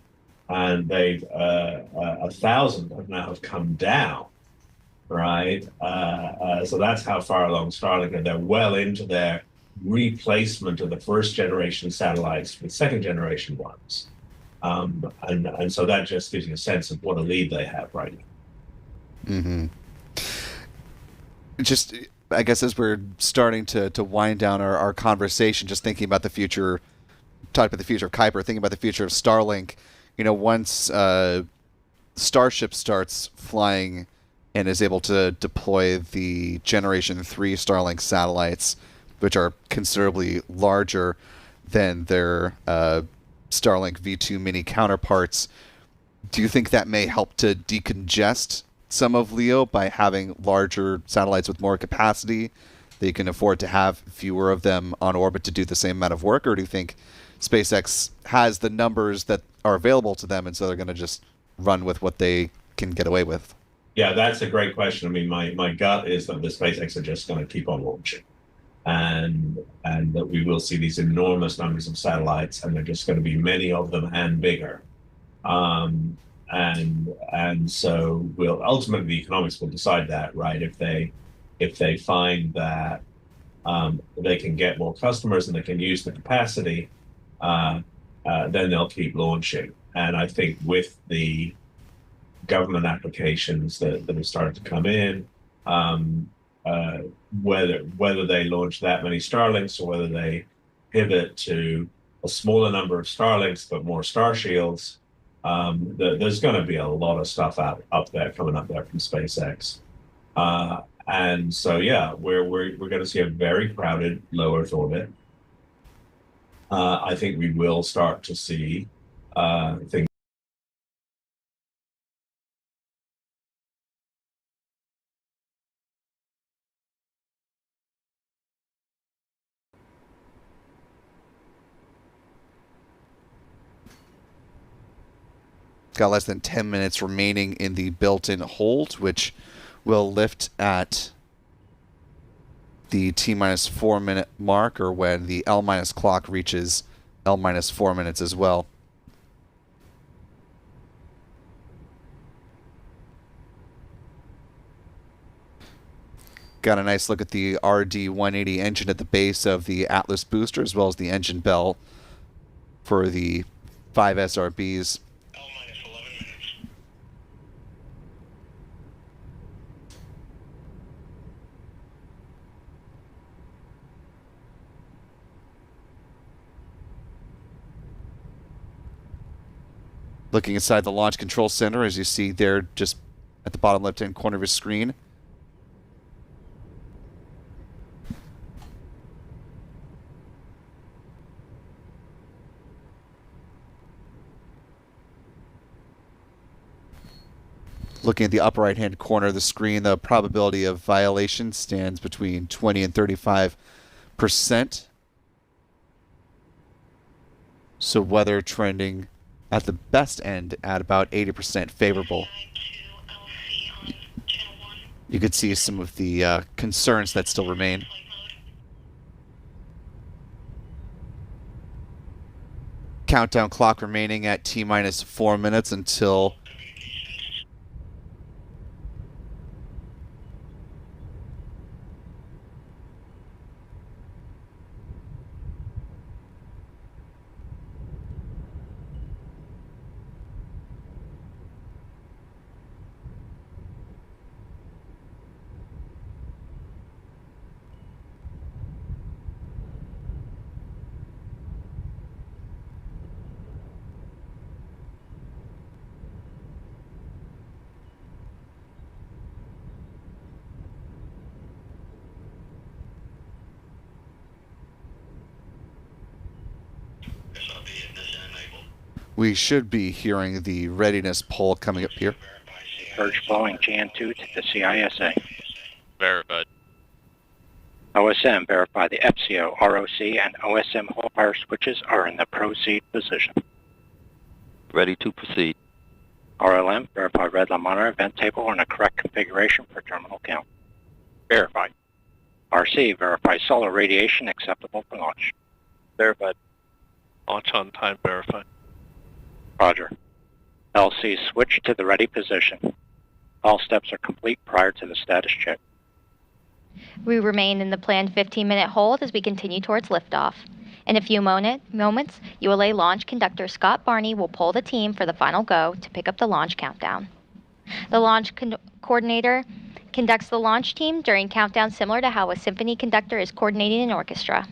And 1,000 have come down. Right. So that's how far along Starlink are. They're well into their replacement of the first generation satellites with second generation ones. And so that just gives you a sense of what a lead they have right now. Just, I guess, as we're starting to wind down our conversation, just thinking about the future, talking about the future of Kuiper, thinking about the future of Starlink, once Starship starts flying and is able to deploy the Generation 3 Starlink satellites, which are considerably larger than their Starlink V2 mini counterparts, do you think that may help to decongest some of LEO by having larger satellites with more capacity? They can afford to have fewer of them on orbit to do the same amount of work? Or do you think SpaceX has the numbers that are available to them and so they're going to just run with what they can get away with? Yeah, that's a great question. I mean, my gut is that the SpaceX are just going to keep on launching, and that we will see these enormous numbers of satellites, and there are just going to be many of them and bigger. And so we'll ultimately, the economics will decide that, right? If they find that they can get more customers and they can use the capacity, then they'll keep launching. And I think with the government applications that have started to come in, whether they launch that many Starlinks or whether they pivot to a smaller number of Starlinks but more Star Shields. There's going to be a lot of stuff up there coming up there from SpaceX. And so, yeah, we're going to see a very crowded low Earth orbit. I think we will start to see things. Got less than 10 minutes remaining in the built-in hold, which will lift at the T-minus 4 minute mark, or when the L-minus clock reaches L-minus 4 minutes as well. Got a nice look at the RD-180 engine at the base of the Atlas booster, as well as the engine bell for the 5 SRBs. L-minus 11 minutes. Looking inside the Launch Control Center, as you see there just at the bottom left-hand corner of your screen. Looking at the upper right-hand corner of the screen, the probability of violation stands between 20 and 35%. So weather trending at the best end at about 80% favorable. You could see some of the concerns that still remain. Countdown clock remaining at T-minus 4 minutes until we should be hearing the readiness poll coming up here. Purge flowing Jan 2 to the CISA. Verified. OSM verify the FCO, ROC, and OSM whole fire switches are in the proceed position. Ready to proceed. RLM verify red line monitor vent table are in the correct configuration for terminal count. Verified. RC verify solar radiation acceptable for launch. Verified. Launch on time verified. Roger. LC switch to the ready position. All steps are complete prior to the status check. We remain in the planned 15-minute hold as we continue towards liftoff. In a few moments, ULA launch conductor Scott Barney will poll the team for the final go to pick up the launch countdown. The launch coordinator conducts the launch team during countdown similar to how a symphony conductor is coordinating an orchestra.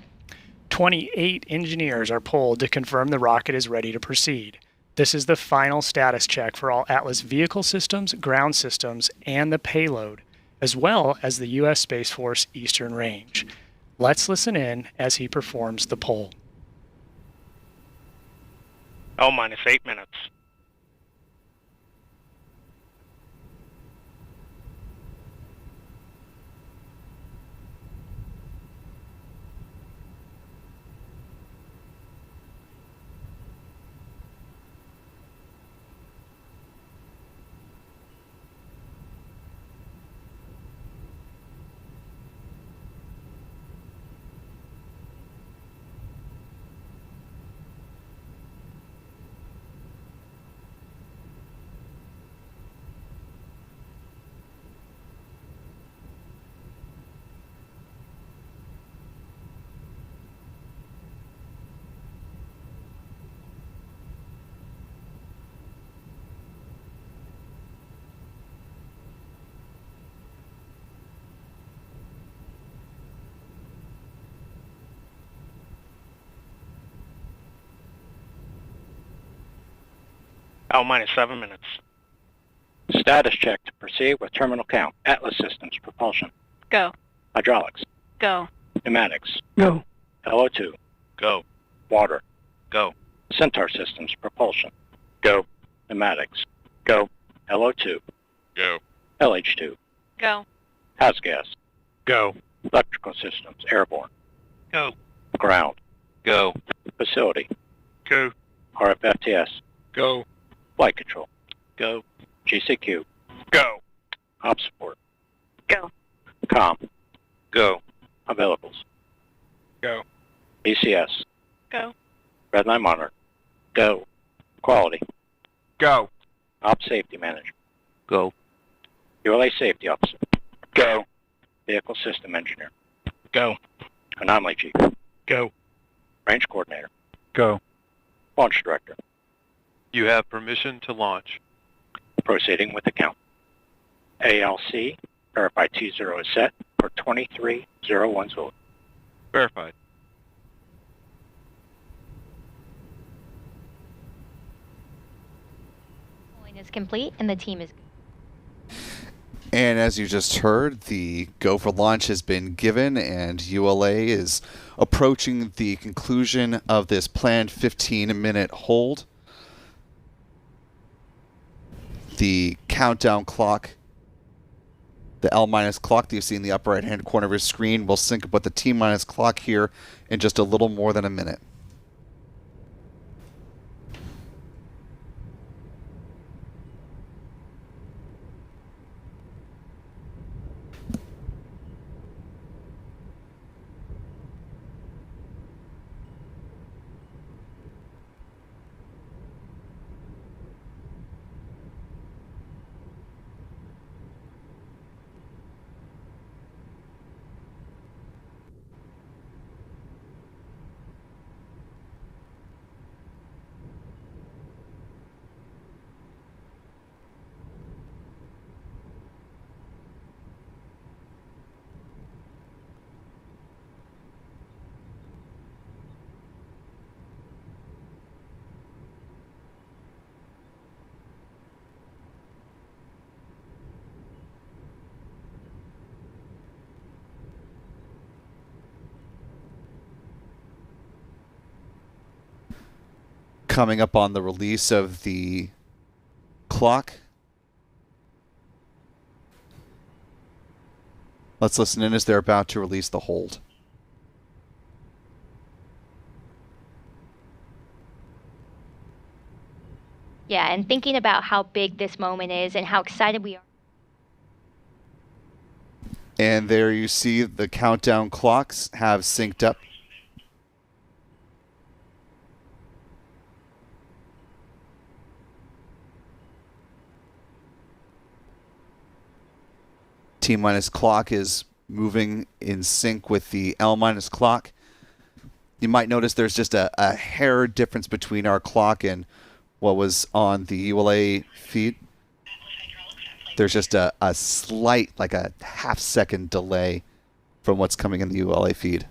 28 engineers are polled to confirm the rocket is ready to proceed. This is the final status check for all Atlas vehicle systems, ground systems, and the payload, as well as the U.S. Space Force Eastern Range. Let's listen in as he performs the poll. L-minus 8 minutes. L minus 7 minutes. Status check to proceed with terminal count. Atlas Systems, propulsion. Go. Hydraulics. Go. Pneumatics. Go. LO2. Go. Water. Go. Centaur Systems, propulsion. Go. Pneumatics. Go. LO2. Go. LH2. Go. HAZGAS. Go. Electrical Systems, airborne. Go. Ground. Go. Facility. Go. RFFTS. Go. Flight control. Go. GCQ. Go. Op support. Go. Com. Go. Availables. Go. ECS. Go. Redline monitor. Go. Quality. Go. Op safety manager. Go. ULA safety officer. Go. Vehicle system engineer. Go. Anomaly chief. Go. Range coordinator. Go. Launch director. You have permission to launch. Proceeding with the count. ALC, verify T0 is set for 2301 Zulu. Verified. Polling is complete and the team is. And as you just heard, the go for launch has been given, and ULA is approaching the conclusion of this planned 15-minute hold. The countdown clock, the L- clock that you see in the upper right-hand corner of your screen, will sync up with the T- clock here in just a little more than a minute. Coming up on the release of the clock. Let's listen in as they're about to release the hold. Yeah, and thinking about how big this moment is and how excited we are. And there you see the countdown clocks have synced up. T- clock is moving in sync with the L- clock. You might notice there's just a hair difference between our clock and what was on the ULA feed. There's just a slight, like a half-second delay from what's coming in the ULA feed.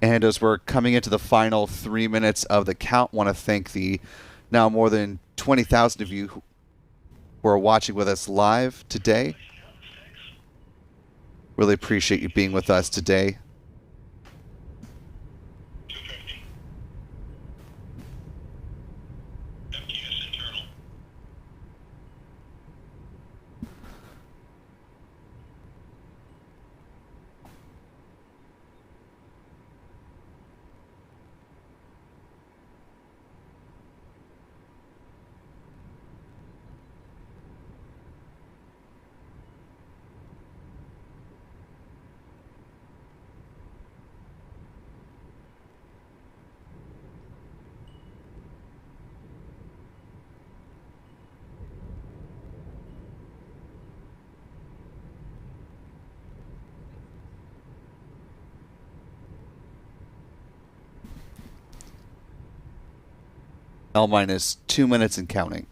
And as we're coming into the final 3 minutes of the count, want to thank the now more than 20,000 of you who are watching with us live today. Really appreciate you being with us today. L minus 2 minutes and counting.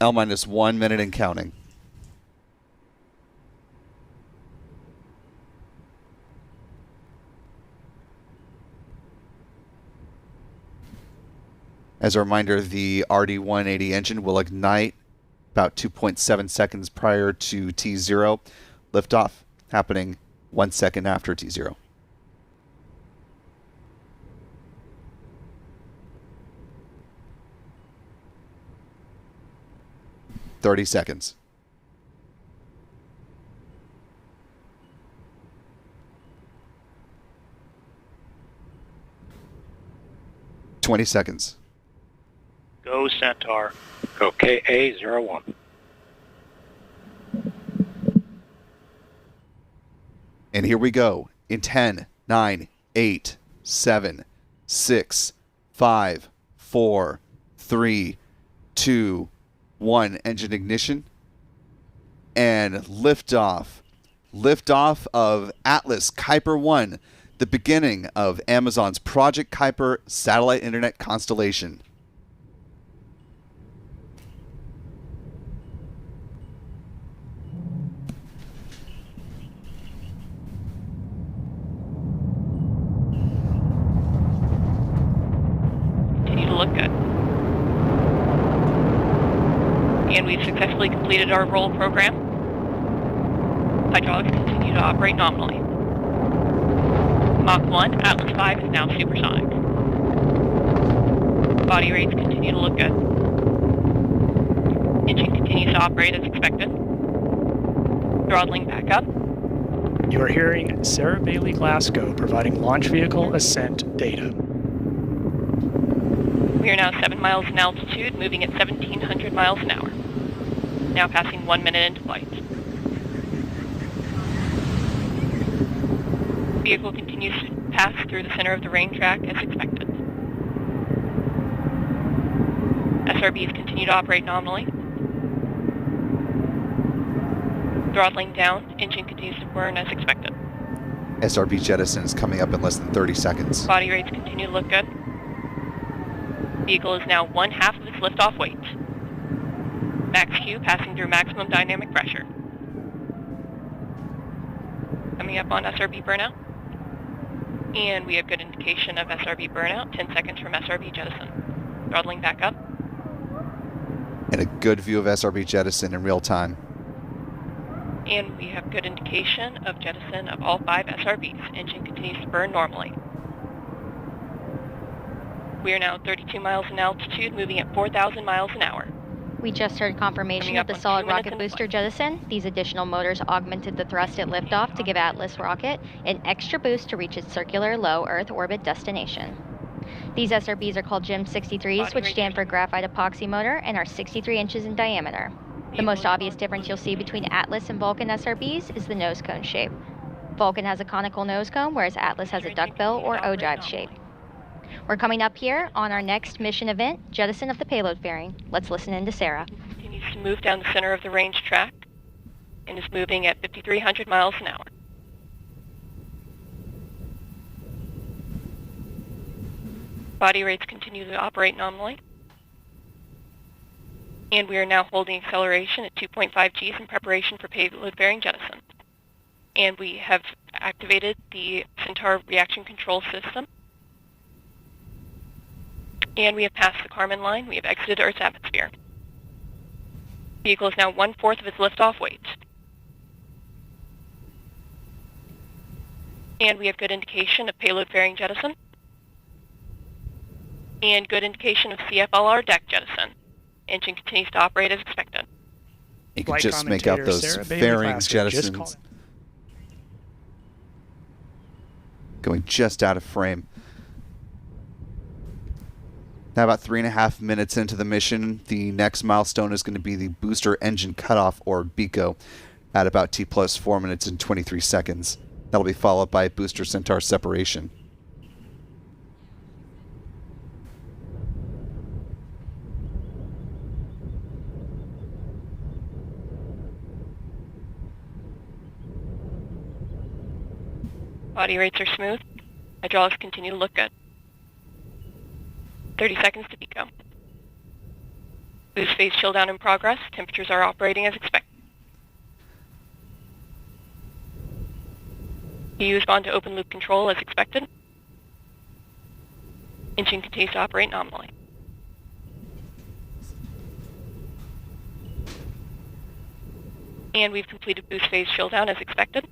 L minus 1 minute and counting. As a reminder, the RD-180 engine will ignite about 2.7 seconds prior to T0. Liftoff happening 1 second after T0. "30 seconds. "20 seconds. Go Centaur. Go KA01. And here we go in 10, 9, 8, 7, 6, 5, 4, 3, 2, 1. Engine ignition and liftoff. Liftoff of Atlas Kuiper 1, the beginning of Amazon's Project Kuiper satellite internet constellation. Continue to look good. And we've successfully completed our roll program. Hydraulics continue to operate nominally. Mach 1, Atlas 5 is now supersonic. Body rates continue to look good. Engine continues to operate as expected. Throttling back up. You are hearing Sarah Bailey Glasgow providing launch vehicle ascent data. We are now 7 miles in altitude, moving at 1,700 miles an hour. Now passing 1 minute into flight. Vehicle continues to pass through the center of the rain track as expected. SRBs continue to operate nominally. Throttling down, engine continues to burn as expected. SRB jettison is coming up in less than 30 seconds. Body rates continue to look good. Vehicle is now 1/2 of its liftoff weight. Max Q passing through maximum dynamic pressure. Coming up on SRB burnout. And we have good indication of SRB burnout, 10 seconds from SRB jettison. Throttling back up. And a good view of SRB jettison in real time. And we have good indication of jettison of all 5 SRBs. Engine continues to burn normally. We are now 32 miles in altitude, moving at 4,000 miles an hour. We just heard confirmation Coming of up the on 2 solid minutes rocket into booster flight. jettison. These additional motors augmented the thrust at liftoff to give Atlas rocket an extra boost to reach its circular low Earth orbit destination. These SRBs are called GEM 63s, which stand for graphite epoxy motor, and are 63 inches in diameter. The most obvious difference you'll see between Atlas and Vulcan SRBs is the nose cone shape. Vulcan has a conical nose cone, whereas Atlas has a duckbill or O-drive shape. We're coming up here on our next mission event, jettison of the payload fairing. Let's listen in to Sarah. Continues to move down the center of the range track and is moving at 5,300 miles an hour. Body rates continue to operate nominally. And we are now holding acceleration at 2.5 Gs in preparation for payload bearing jettison. And we have activated the Centaur reaction control system. And we have passed the Kármán line. We have exited Earth's atmosphere. Vehicle is now 1/4 of its liftoff weight. And we have good indication of payload fairing jettison. And good indication of CFLR deck jettison. Engine continues to operate as expected. You can Flight just make out commentator those Sarah Bailey fairing Glasgow just jettisons called- going just out of frame. Now about 3.5 minutes into the mission, the next milestone is going to be the booster engine cutoff, or BECO, at about T plus 4 minutes and 23 seconds. That'll be followed by booster Centaur separation. Body rates are smooth. Hydraulics continue to look good. 30 seconds to BECO. Boost phase chill down in progress. Temperatures are operating as expected. PU has gone to open loop control as expected. Engine continues to operate nominally. And we've completed boost phase chill down as expected.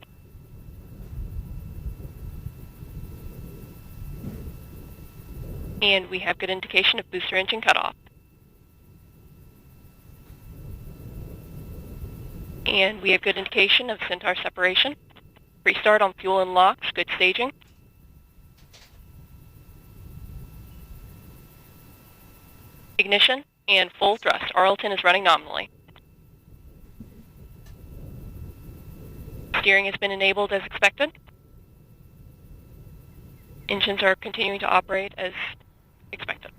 And we have good indication of booster engine cutoff. And we have good indication of Centaur separation. Restart on fuel and locks, good staging. Ignition and full thrust. Arlington is running nominally. Steering has been enabled as expected. Engines are continuing to operate as expected.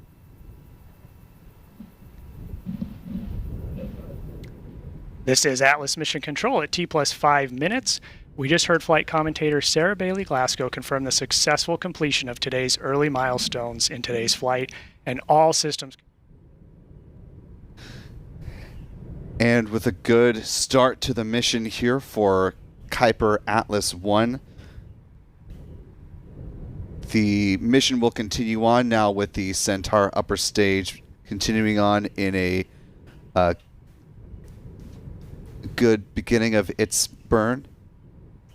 This is Atlas Mission Control at T plus 5 minutes. We just heard flight commentator Sarah Bailey Glasgow confirm the successful completion of today's early milestones in today's flight, and all systems. And with a good start to the mission here for KUIPER Atlas 1, the mission will continue on now with the Centaur upper stage continuing on in a good beginning of its burn.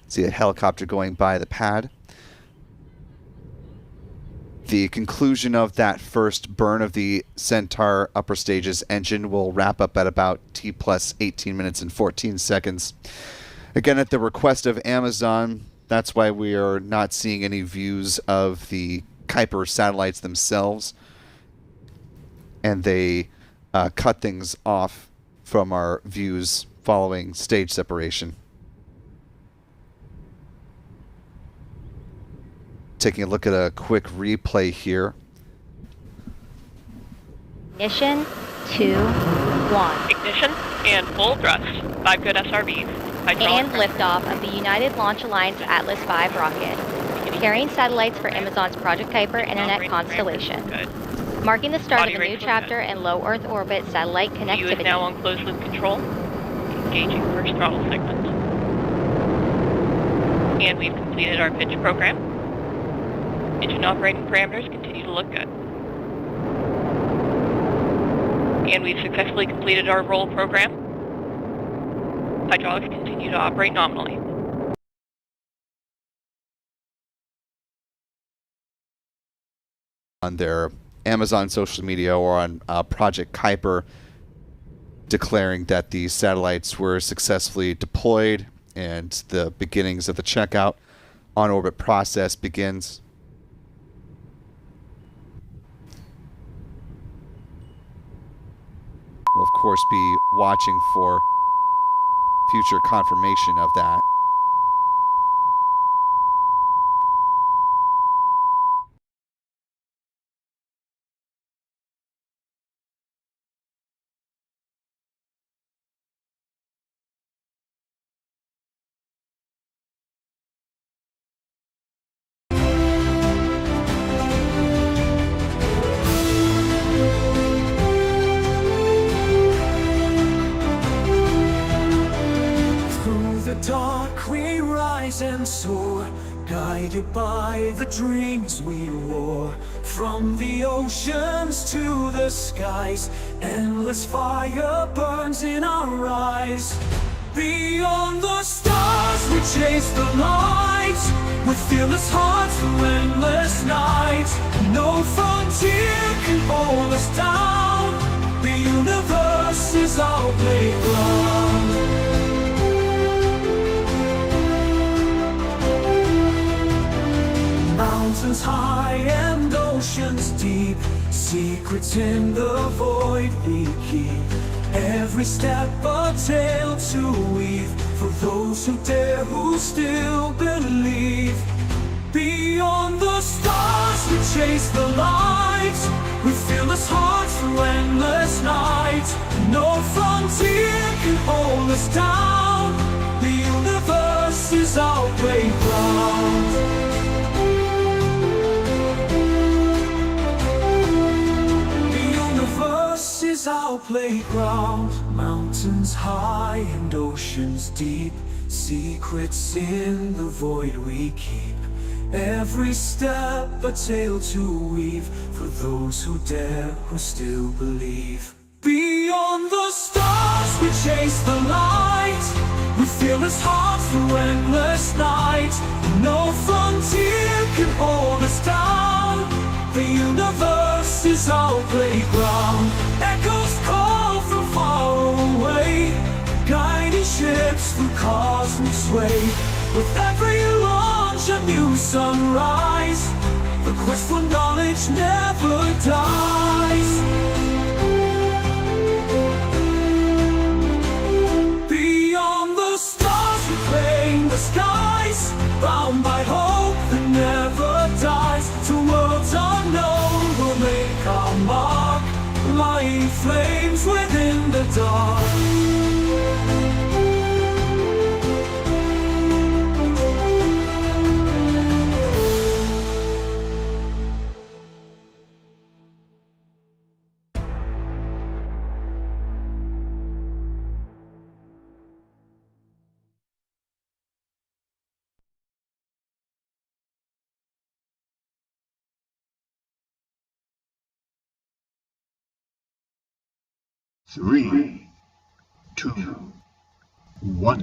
See a helicopter going by the pad. The conclusion of that first burn of the Centaur upper stage's engine will wrap up at about T plus 18 minutes and 14 seconds. Again, at the request of Amazon, that's why we are not seeing any views of the KUIPER satellites themselves. And they cut things off from our views following stage separation. Taking a look at a quick replay here. Ignition, 2, 1. Ignition and full thrust. 5 good SRBs. And liftoff of the United Launch Alliance Atlas V rocket, carrying satellites for Amazon's Project KUIPER internet constellation, marking the start of a new chapter in low Earth orbit satellite connectivity. PU is now on closed loop control, engaging first throttle segment. And we've completed our pitch program. Engine operating parameters continue to look good. And we've successfully completed our roll program. Hydraulics continue to operate nominally. On their Amazon social media or on Project KUIPER, declaring that the satellites were successfully deployed and the beginnings of the checkout on orbit process begins. We'll of course be watching for future confirmation of that. Dark we rise and soar, guided by the dreams we wore. From the oceans to the skies, endless fire burns in our eyes. Beyond the stars we chase the light, with fearless hearts through endless nights. No frontier can hold us down, the universe is our playground. Mountains high and oceans deep, secrets in the void we keep. Every step a tale to weave, for those who dare, who still believe. Beyond the stars we chase the light, with fearless hearts through endless nights. No frontier can hold us down, the universe is our playground. Is our playground. Mountains high and oceans deep, secrets in the void we keep. Every step a tale to weave, for those who dare, who still believe. Beyond the stars we chase the light, with fearless hearts through endless night. No frontier can hold us down, the universe is our playground. Echoes call from far away, guiding ships through cosmic sway. With every launch a new sunrise, the quest for knowledge never dies. Beyond the stars we claim the skies, bound by hope that never dies. To worlds unknown we'll make our mark, lighting flames within the dark. Three, two, one.